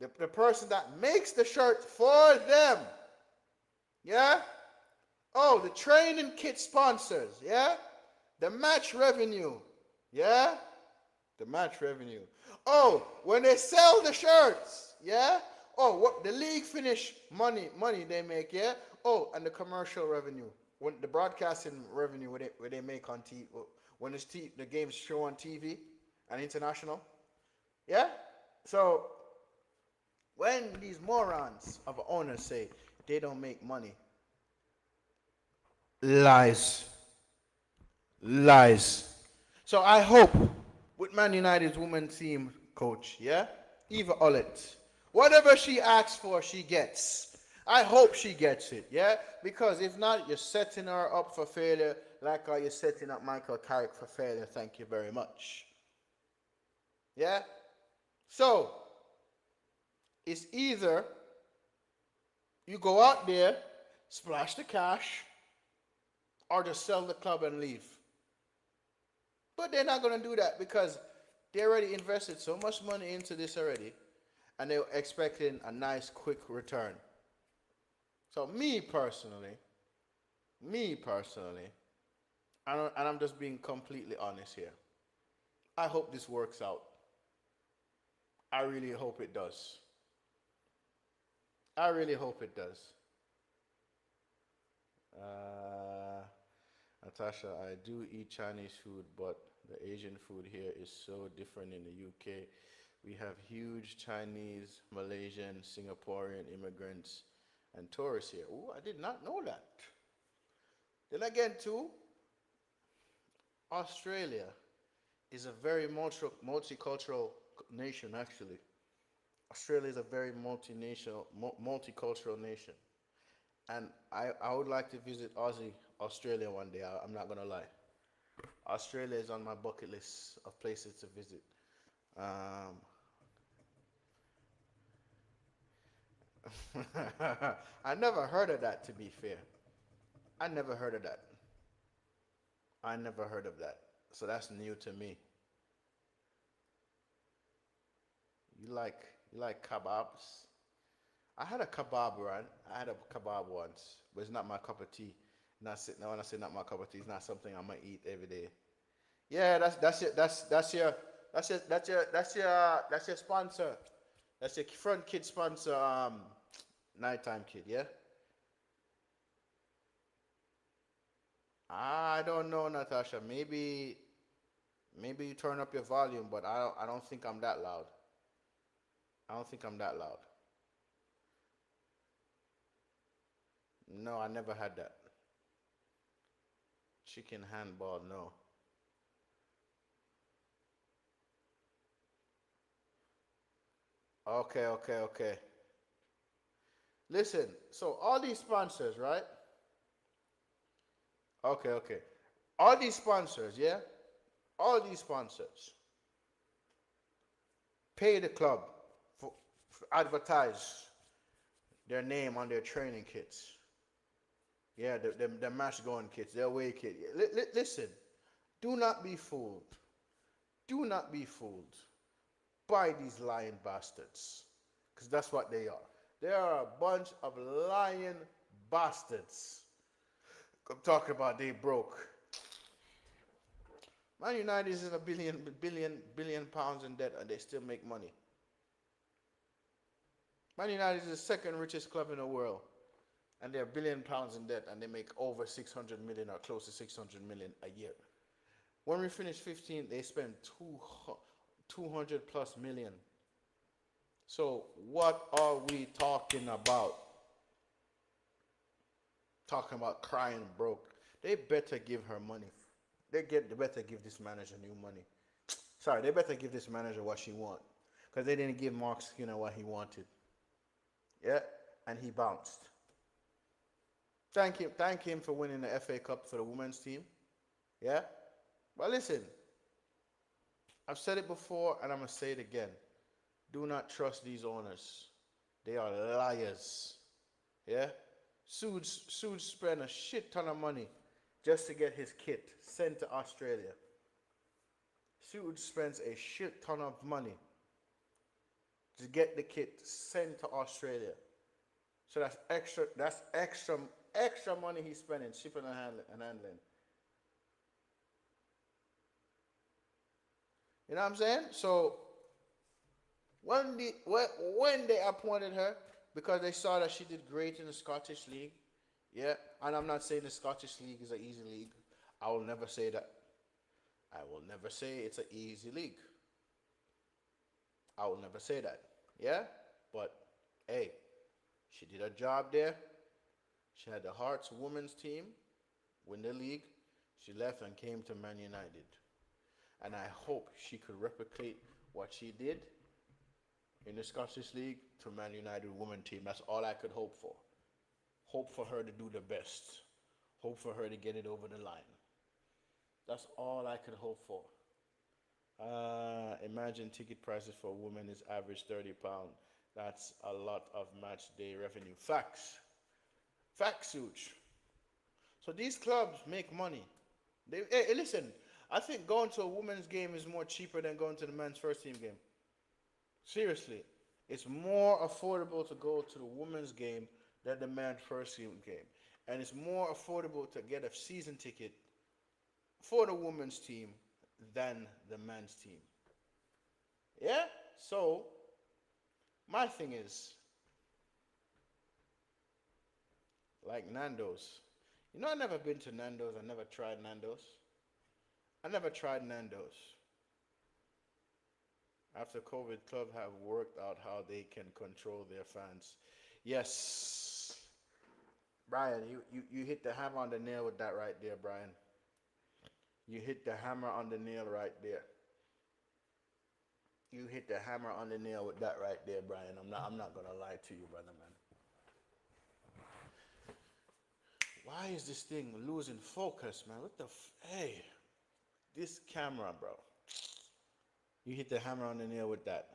the person that makes the shirt for them. Yeah? Oh, the training kit sponsors. Yeah? The match revenue. Yeah? The match revenue. Oh, when they sell the shirts. Yeah? Oh, what the league finish money they make. Yeah? Oh, and the commercial revenue. When the broadcasting revenue where they make on TV. When the games show on TV and international. Yeah? So, when these morons of owners say they don't make money, lies. Lies. So I hope with Man United's women's team coach, yeah, Eva Olid, whatever she asks for, she gets. I hope she gets it, yeah, because if not, you're setting her up for failure, like how you're setting up Michael Carrick for failure. Thank you very much. Yeah. So it's either you go out there, splash the cash, or just sell the club and leave. But they're not going to do that because They already invested so much money into this already, and they're expecting a nice quick return. So me personally, and I'm just being completely honest here. I hope this works out. I really hope it does. I really hope it does. Uh, Natasha, I do eat Chinese food, but the Asian food here is so different in the UK. We have huge Chinese, Malaysian, Singaporean immigrants and tourists here. Oh, I did not know that. Then again, too, Australia is a very multicultural nation, actually. Australia is a very multicultural nation. And I would like to visit Australia one day. I'm not going to lie. Australia is on my bucket list of places to visit. Um, I never heard of that, to be fair. I never heard of that. I never heard of that. So that's new to me. You like you like kebabs? I had a kebab run. I had a kebab once, but it's not my cup of tea. Not sit, now when I say not my cup of tea, it's not something I'm gonna eat every day. Yeah, that's your sponsor. That's your front kid sponsor. Nighttime kid. Yeah. I don't know, Natasha. Maybe you turn up your volume, but I don't think I'm that loud. I don't think I'm that loud. No, I never had that. Chicken handball, no. Okay, okay, okay. Listen, so all these sponsors, right? Okay, okay. All these sponsors, yeah? All these sponsors pay the club for advertise their name on their training kits. Yeah, the match going kits, their away kit. Listen, do not be fooled. Do not be fooled by these lying bastards. Because that's what they are. They are a bunch of lying bastards. I'm talking about they broke. Man United is in a billion pounds in debt and they still make money. Man United is the second richest club in the world and they're £1 billion in debt and they make over 600 million or close to 600 million a year. When we finish 15th, they spend 200 plus million. So what are we talking about? Talking about crying broke. They better give her money. They better give this manager new money. Sorry, they better give this manager what she want. Because they didn't give Mark Skinner what he wanted. Yeah? And he bounced. Thank him for winning the FA Cup for the women's team. Yeah? But listen, I've said it before and I'm going to say it again. Do not trust these owners. They are liars. Yeah? Suge spent a shit ton of money just to get his kit sent to Australia. Suge spends a shit ton of money to get the kit sent to Australia. So that's extra money he's spending shipping and handling. You know what I'm saying? So when they appointed her, because they saw that she did great in the Scottish League, yeah, and I'm not saying the Scottish League is an easy league. I will never say that. I will never say it's an easy league. I will never say that. Yeah? But hey, she did a job there. She had the Hearts women's team win the league. She left and came to Man United. And I hope she could replicate what she did in the Scottish League to Man United women team. That's all I could hope for. Hope for her to do the best. Hope for her to get it over the line. That's all I could hope for. Imagine ticket prices for women is average £30. That's a lot of match day revenue. Facts. Facts, huge. So these clubs make money. Hey, listen, I think going to a women's game is more cheaper than going to the men's first team game. Seriously, it's more affordable to go to the women's game than the men's first team game, and it's more affordable to get a season ticket for the women's team than the men's team. Yeah. So my thing is like Nando's. You know, I never been to Nando's. I never tried Nando's. I never tried Nando's. After COVID, club have worked out how they can control their fans. Yes, Brian, you hit the hammer on the nail with that right there, Brian. You hit the hammer on the nail right there. You hit the hammer on the nail with that right there, Brian. I'm not gonna lie to you, brother man. Why is this thing losing focus, man? What the hey, this camera, bro. You hit the hammer on the nail with that.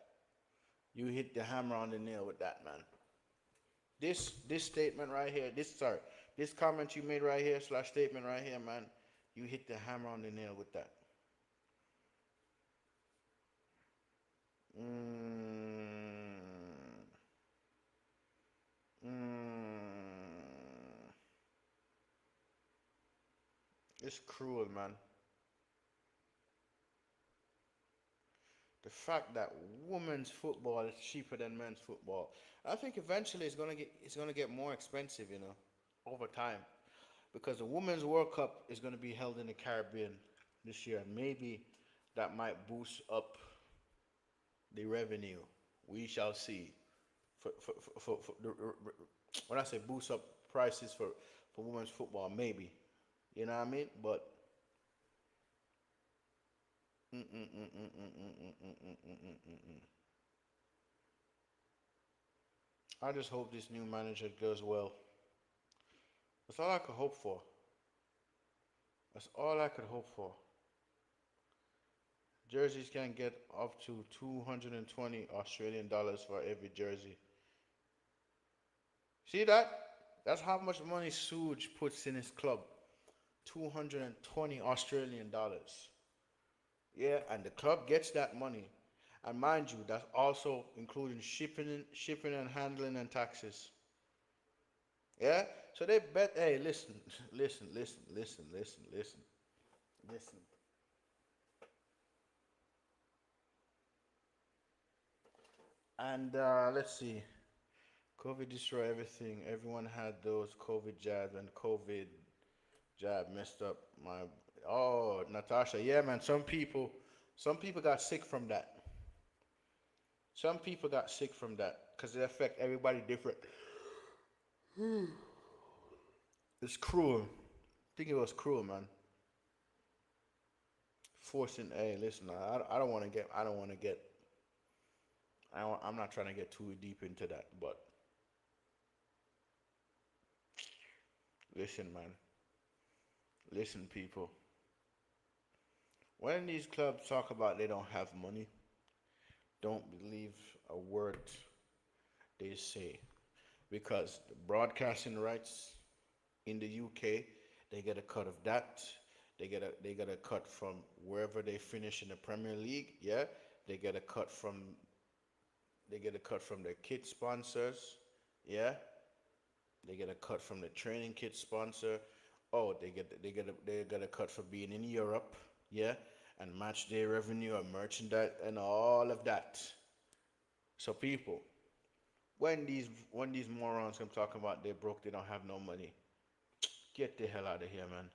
You hit the hammer on the nail with that, man. This statement right here, this comment you made right here, slash statement right here, man. You hit the hammer on the nail with that. Mm, mm, it's cruel, man. The fact that women's football is cheaper than men's football. I think eventually it's gonna get more expensive, over time. Because the Women's World Cup is gonna be held in the Caribbean this year. Maybe that might boost up the revenue. We shall see. For the, when I say boost up prices for women's football, maybe. You know what I mean? But mm, mm, mm, mm, mm, mm, mm, mm, mm, mm, mm, mm, mm. I just hope this new manager goes well. That's all I could hope for. That's all I could hope for. Jerseys can get up to 220 Australian dollars for every jersey. See that? That's how much money Suge puts in his club. 220 Australian dollars. Yeah, and the club gets that money. And mind you, that's also including shipping and handling and taxes. Yeah? So they bet, hey, listen, listen. And let's see. COVID destroyed everything. Everyone had those COVID jabs, and COVID jab messed up my. Oh, Natasha, yeah, man. Some people got sick from that. Some people got sick from that because it affect everybody different. It's cruel. I think it was cruel, man. Forcing, hey, listen, I don't want to get, I don't want to get, I'm not trying to get too deep into that, but listen, man, listen, people. When these clubs talk about they don't have money, don't believe a word they say because the broadcasting rights in the UK, they get a cut of that. They get a cut from wherever they finish in the Premier League. Yeah, they get a cut from they get a cut from their kit sponsors. Yeah, they get a cut from the training kit sponsor. Oh, they get a cut for being in Europe. Yeah, and match day revenue and merchandise and all of that. So people, when these morons come talking about they broke, they don't have no money. Get the hell out of here, man.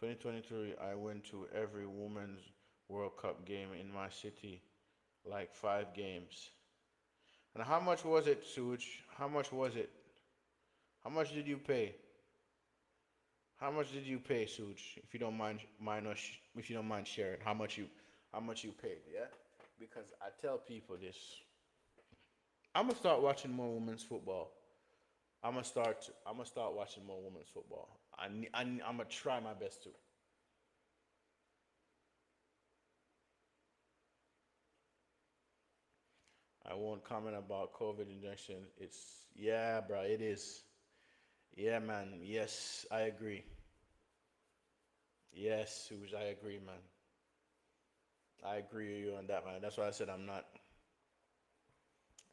2023, I went to every women's World Cup game in my city, like 5 games. And how much was it, Suj? How much was it? How much did you pay? How much did you pay, Suj? If you don't mind us, if you don't mind sharing, how much you paid? Yeah, because I tell people this. I'm gonna start watching more women's football. I'm gonna start watching more women's football. I'm gonna try my best to. I won't comment about COVID injection. It's yeah, bro. It is. Yeah, man. Yes, I agree. Yes, Suge, I agree, man. I agree with you on that, man. That's why I said I'm not.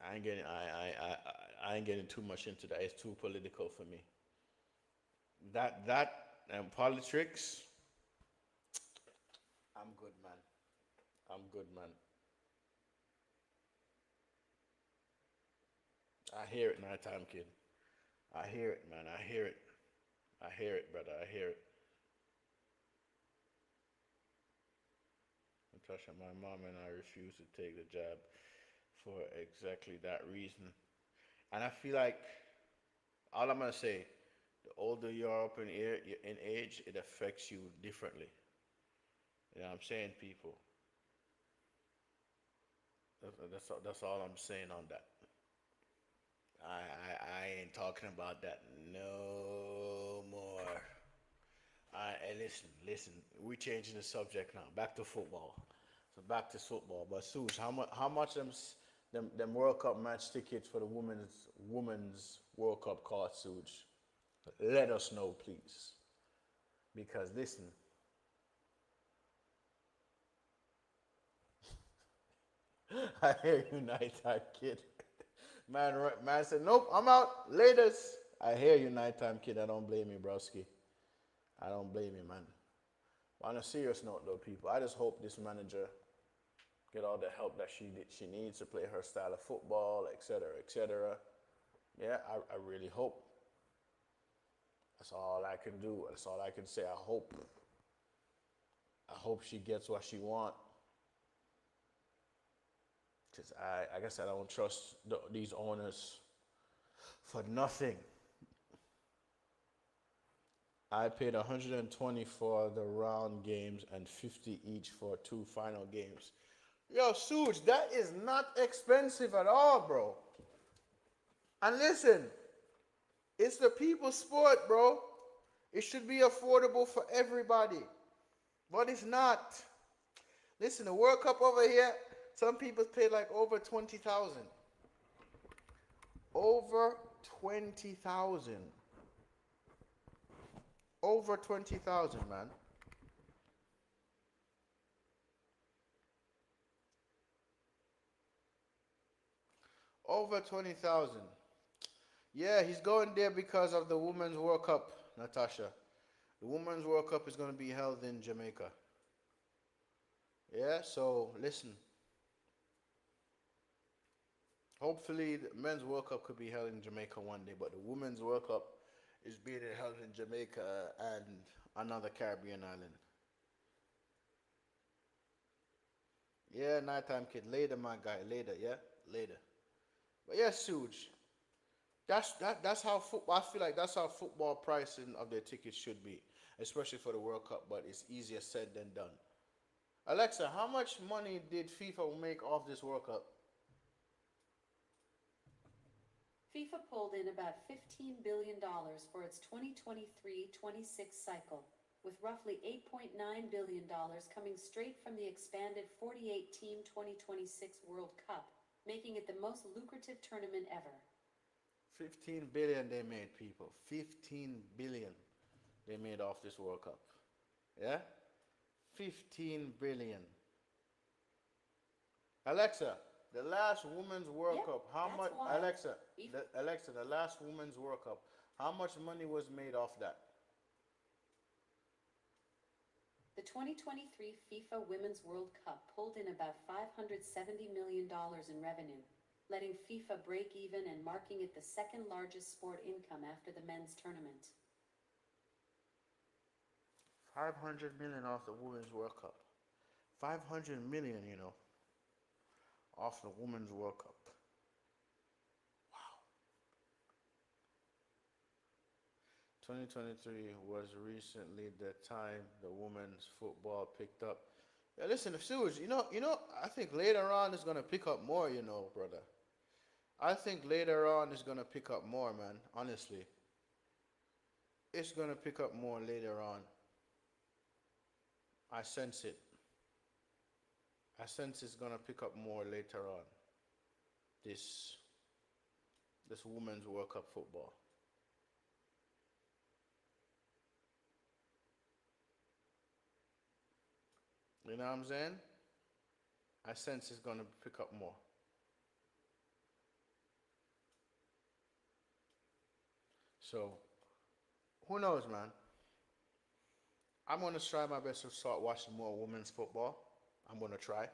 I ain't getting. I ain't getting too much into that. It's too political for me. That and politics. I'm good, man. I'm good, man. I hear it, nighttime kid. I hear it, man. I hear it. I hear it, brother. I hear it. Natasha, my mom and I refuse to take the jab for exactly that reason. And I feel like all I'm gonna say, the older you're up in age, it affects you differently. You know what I'm saying, people? That's all I'm saying on that. I ain't talking about that no more. Hey, listen. We changing the subject now. Back to football. So back to football. But Suze, how much them World Cup match tickets for the women's World Cup cost, Suze? Let us know, please. Because listen, I hear you, nighttime kid. Man said, nope, I'm out. Latest. I hear you, nighttime kid. I don't blame you, broski. I don't blame you, man. On a serious note, though, people, I just hope this manager get all the help that she needs to play her style of football, etc., etc. Yeah, I really hope. That's all I can do. That's all I can say. I hope. I hope she gets what she wants. Cause I guess I don't trust these owners for nothing. I paid 120 for the round games and 50 each for two final games. Yo, Suge, that is not expensive at all, bro. And listen, it's the people's sport, bro. It should be affordable for everybody. But it's not. Listen, the World Cup over here, some people pay like over 20,000. Over 20,000. Over 20,000, man. Over 20,000. Yeah, he's going there because of the Women's World Cup, Natasha. The Women's World Cup is going to be held in Jamaica. Yeah, so listen. Hopefully, the Men's World Cup could be held in Jamaica one day, but the Women's World Cup is being held in Jamaica and another Caribbean island. Yeah, nighttime kid. Later, my guy. Later, yeah? Later. But yeah, Suge. That's how football. I feel like that's how football pricing of their tickets should be, especially for the World Cup. But it's easier said than done. Alexa, how much money did FIFA make off this World Cup? FIFA pulled in about $15 billion for its 2023-26 cycle, with roughly $8.9 billion coming straight from the expanded 48-team 2026 World Cup, making it the most lucrative tournament ever. 15 billion they made, people. 15 billion they made off this World Cup. Yeah? 15 billion. Alexa, the last Women's World Yep, Cup, how that's much why. Alexa, the last Women's World Cup, how much money was made off that? The 2023 FIFA Women's World Cup pulled in about $570 million in revenue, letting FIFA break even and marking it the second largest sport income after the men's tournament. 500 million off the Women's World Cup. 500 million, off the Women's World Cup. 2023 was recently the time the women's football picked up. Yeah, listen, if Sewage, I think later on it's gonna pick up more, brother. I think later on it's gonna pick up more, man. Honestly, it's gonna pick up more later on. I sense it. I sense it's gonna pick up more later on. This this women's World Cup football. You know what I'm saying? I sense it's gonna pick up more. So who knows, man? I'm gonna try my best to start watching more women's football. I'm gonna try,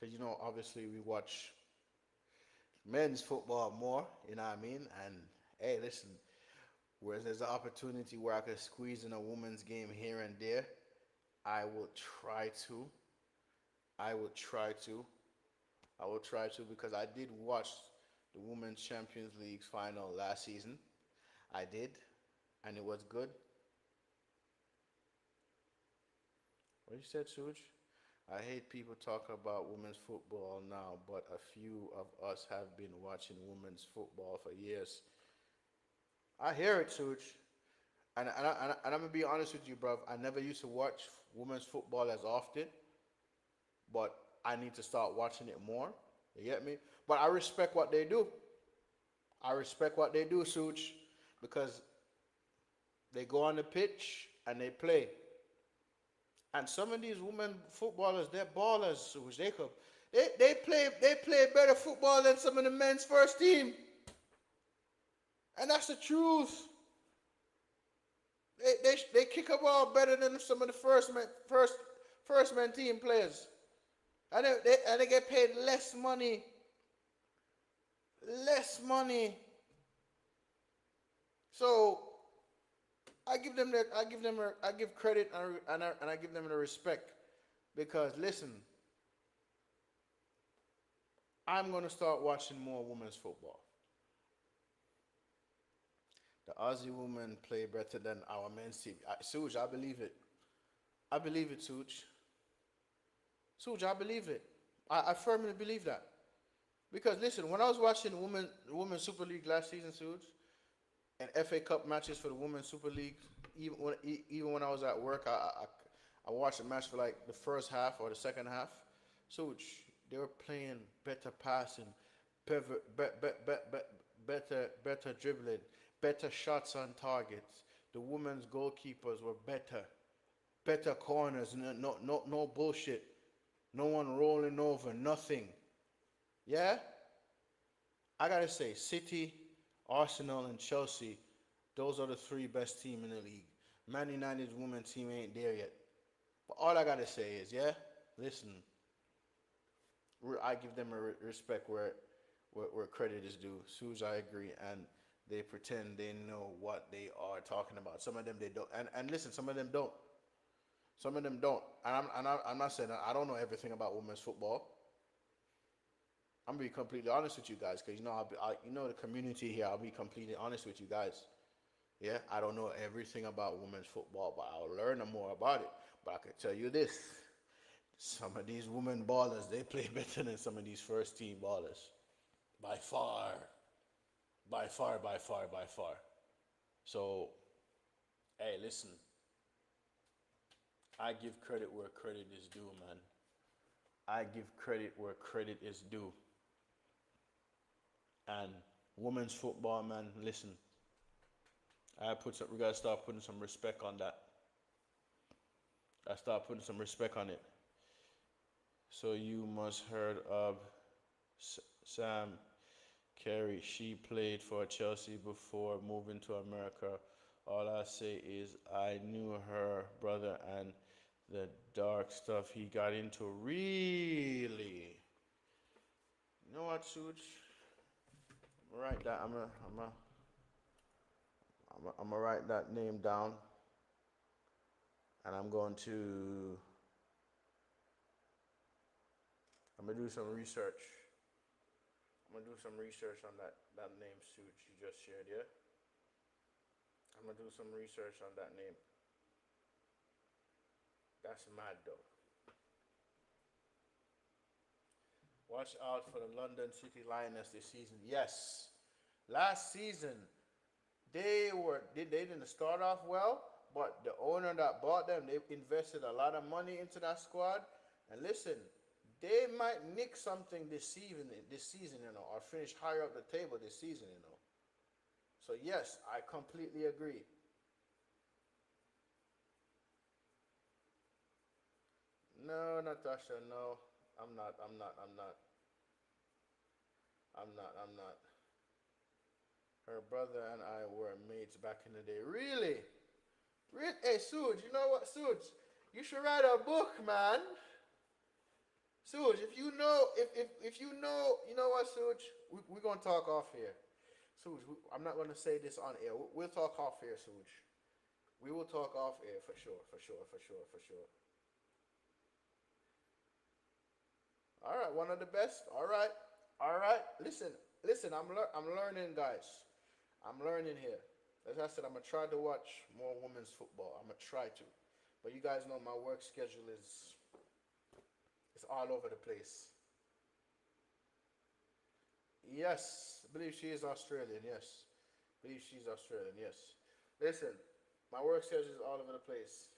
cause obviously we watch men's football more. You know what I mean? And hey, listen, where there's an opportunity where I could squeeze in a women's game here and there, I will try to. I will try to. I will try to because I did watch the Women's Champions League final last season. I did, and it was good. What you said, Suj? I hate people talk about women's football now, but a few of us have been watching women's football for years. I hear it, Suj. And I'm gonna be honest with you, bro. I never used to watch women's football as often, but I need to start watching it more. You get me? But I respect what they do. I respect what they do, Such, because they go on the pitch and they play. And some of these women footballers, they're ballers, Such. They play better football than some of the men's first team. And that's the truth. They kick a ball better than some of the first man team players. And they get paid less money. Less money. So I give credit and I give them the respect because listen, I'm gonna start watching more women's football. The Aussie women play better than our men's team. Suj, I believe it. I believe it, Suj. Suj, I believe it. I firmly believe that. Because listen, when I was watching the Women's Super League last season, Suj, and FA Cup matches for the Women's Super League, even when I was at work, I watched the match for like the first half or the second half. Suj, they were playing better passing, better dribbling, better shots on targets. The women's goalkeepers were better corners. No bullshit. No one rolling over. Nothing. Yeah, I gotta say, City, Arsenal, and Chelsea. Those are the three best team in the league. Man United's women's team ain't there yet. But all I gotta say is, yeah, listen, I give them a respect where credit is due. Suze, I agree, and they pretend they know what they are talking about. Some of them they don't, and listen, some of them don't. Some of them don't, and I'm not saying that I don't know everything about women's football. I'm gonna be completely honest with you guys, because the community here. I'll be completely honest with you guys. Yeah, I don't know everything about women's football, but I'll learn more about it. But I can tell you this: some of these women ballers, they play better than some of these first team ballers, by far, by far, by far, by far. So, hey, listen, I give credit where credit is due, man. I give credit where credit is due. And women's football, man, listen, we gotta start putting some respect on that. I start putting some respect on it. So you must heard of Sam Carey. She played for Chelsea before moving to America. All I say is I knew her brother and the dark stuff he got into. Really? You know what, Such? Write that. I'm gonna write that name down, and I'm gonna do some research. I'm gonna do some research on that name suit you just shared. Yeah, I'm gonna do some research on that name. That's mad though. Watch out for the London City Lioness this season. Yes, last season they didn't start off well, but the owner that bought them, they invested a lot of money into that squad. And listen, they might nick something this season, or finish higher up the table this season. So yes, I completely agree. No, Natasha, no. I'm not. I'm not. I'm not. I'm not. I'm not. Her brother and I were mates back in the day. Really? Really? Hey, Suge, you know what, Suge? You should write a book, man. Suge, if you know, if you know what, Suge? We're going to talk off here. Suge, I'm not going to say this on air. We'll talk off here, Suge. We will talk off air for sure, for sure, for sure, for sure. All right, one of the best. All right, all right. Listen, listen. I'm learning, guys. I'm learning here. As I said, I'm gonna try to watch more women's football. I'm gonna try to, but you guys know my work schedule is all over the place. Yes, I believe she is Australian. Yes, I believe she's Australian. Yes. Listen, my work schedule is all over the place.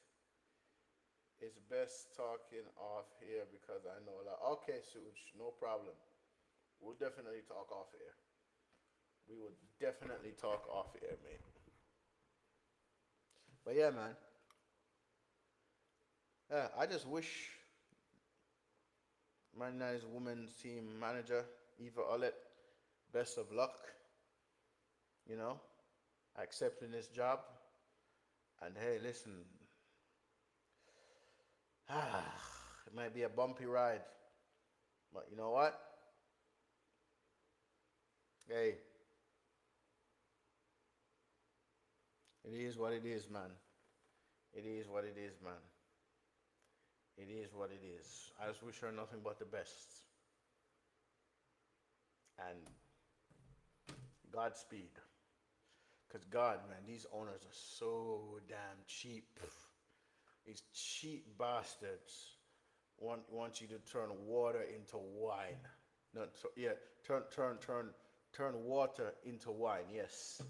It's best talking off here because I know a lot. Okay, Suj, no problem. We'll definitely talk off air. We will definitely talk off air, mate. But yeah, man. Yeah, I just wish Man United's women's team manager, Eva Olid, best of luck, you know, accepting this job. And hey, listen, it might be a bumpy ride, but you know what? Hey, it is what it is, man. It is what it is, man. It is what it is. I just wish her nothing but the best. And Godspeed. Because God, man, these owners are so damn cheap. These cheap bastards want you to turn water into wine. No, yeah, turn water into wine. Yes,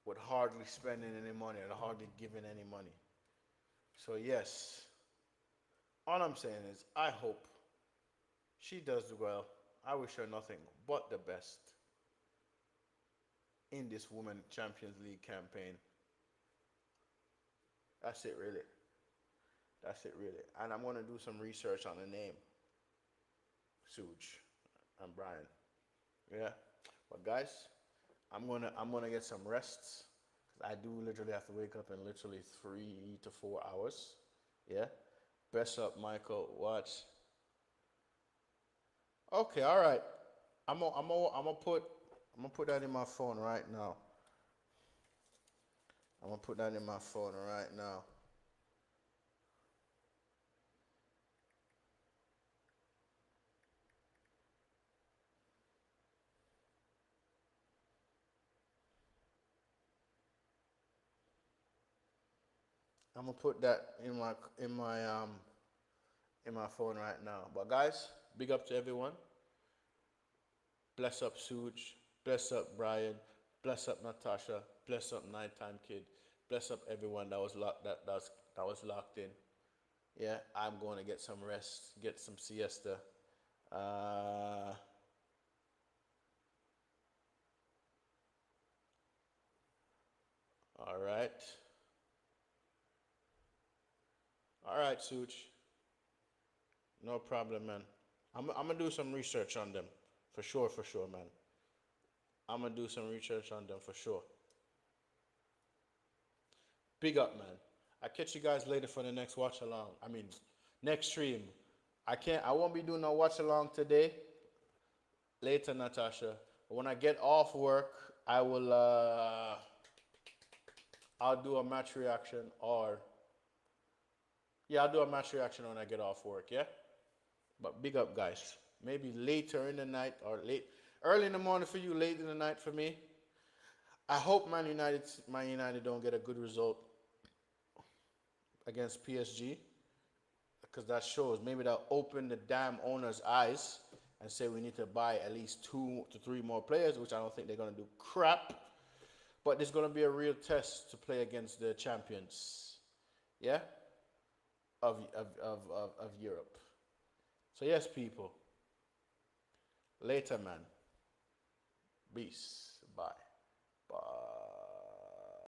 with hardly spending any money and hardly giving any money. So yes, all I'm saying is I hope she does well. I wish her nothing but the best in this Women Champions League campaign. That's it, really. That's it, really. And I'm gonna do some research on the name, Suge and Brian. Yeah. But guys, I'm gonna get some rests. I do literally have to wake up in literally 3 to 4 hours. Yeah. Best up, Michael. Watch. Okay. All right. I'm gonna put that in my phone right now. I'm gonna put that in my phone right now. I'm gonna put that in my phone right now. But guys, big up to everyone. Bless up Suge. Bless up Brian. Bless up Natasha. Bless up Nighttime Kid. Bless up everyone that was that was locked in. Yeah, I'm going to get some rest, get some siesta. Uh, all right, all right, Such. No problem, man. I'm gonna do some research on them, for sure, man. I'm gonna do some research on them for sure. Big up, man. I catch you guys later for the next watch along. I mean, next stream. I won't be doing no watch along today. Later, Natasha. But when I get off work, I will. I'll do a match reaction, or yeah, I'll do a match reaction when I get off work. Yeah. But big up, guys. Maybe later in the night or early in the morning for you, late in the night for me. I hope Man United don't get a good result against PSG, because that shows maybe they'll open the damn owner's eyes and say we need to buy at least 2 to 3 more players, which I don't think they're gonna do crap. But there's gonna be a real test to play against the champions, yeah, of Europe. So yes, people. Later, man. Peace. Bye. Bye.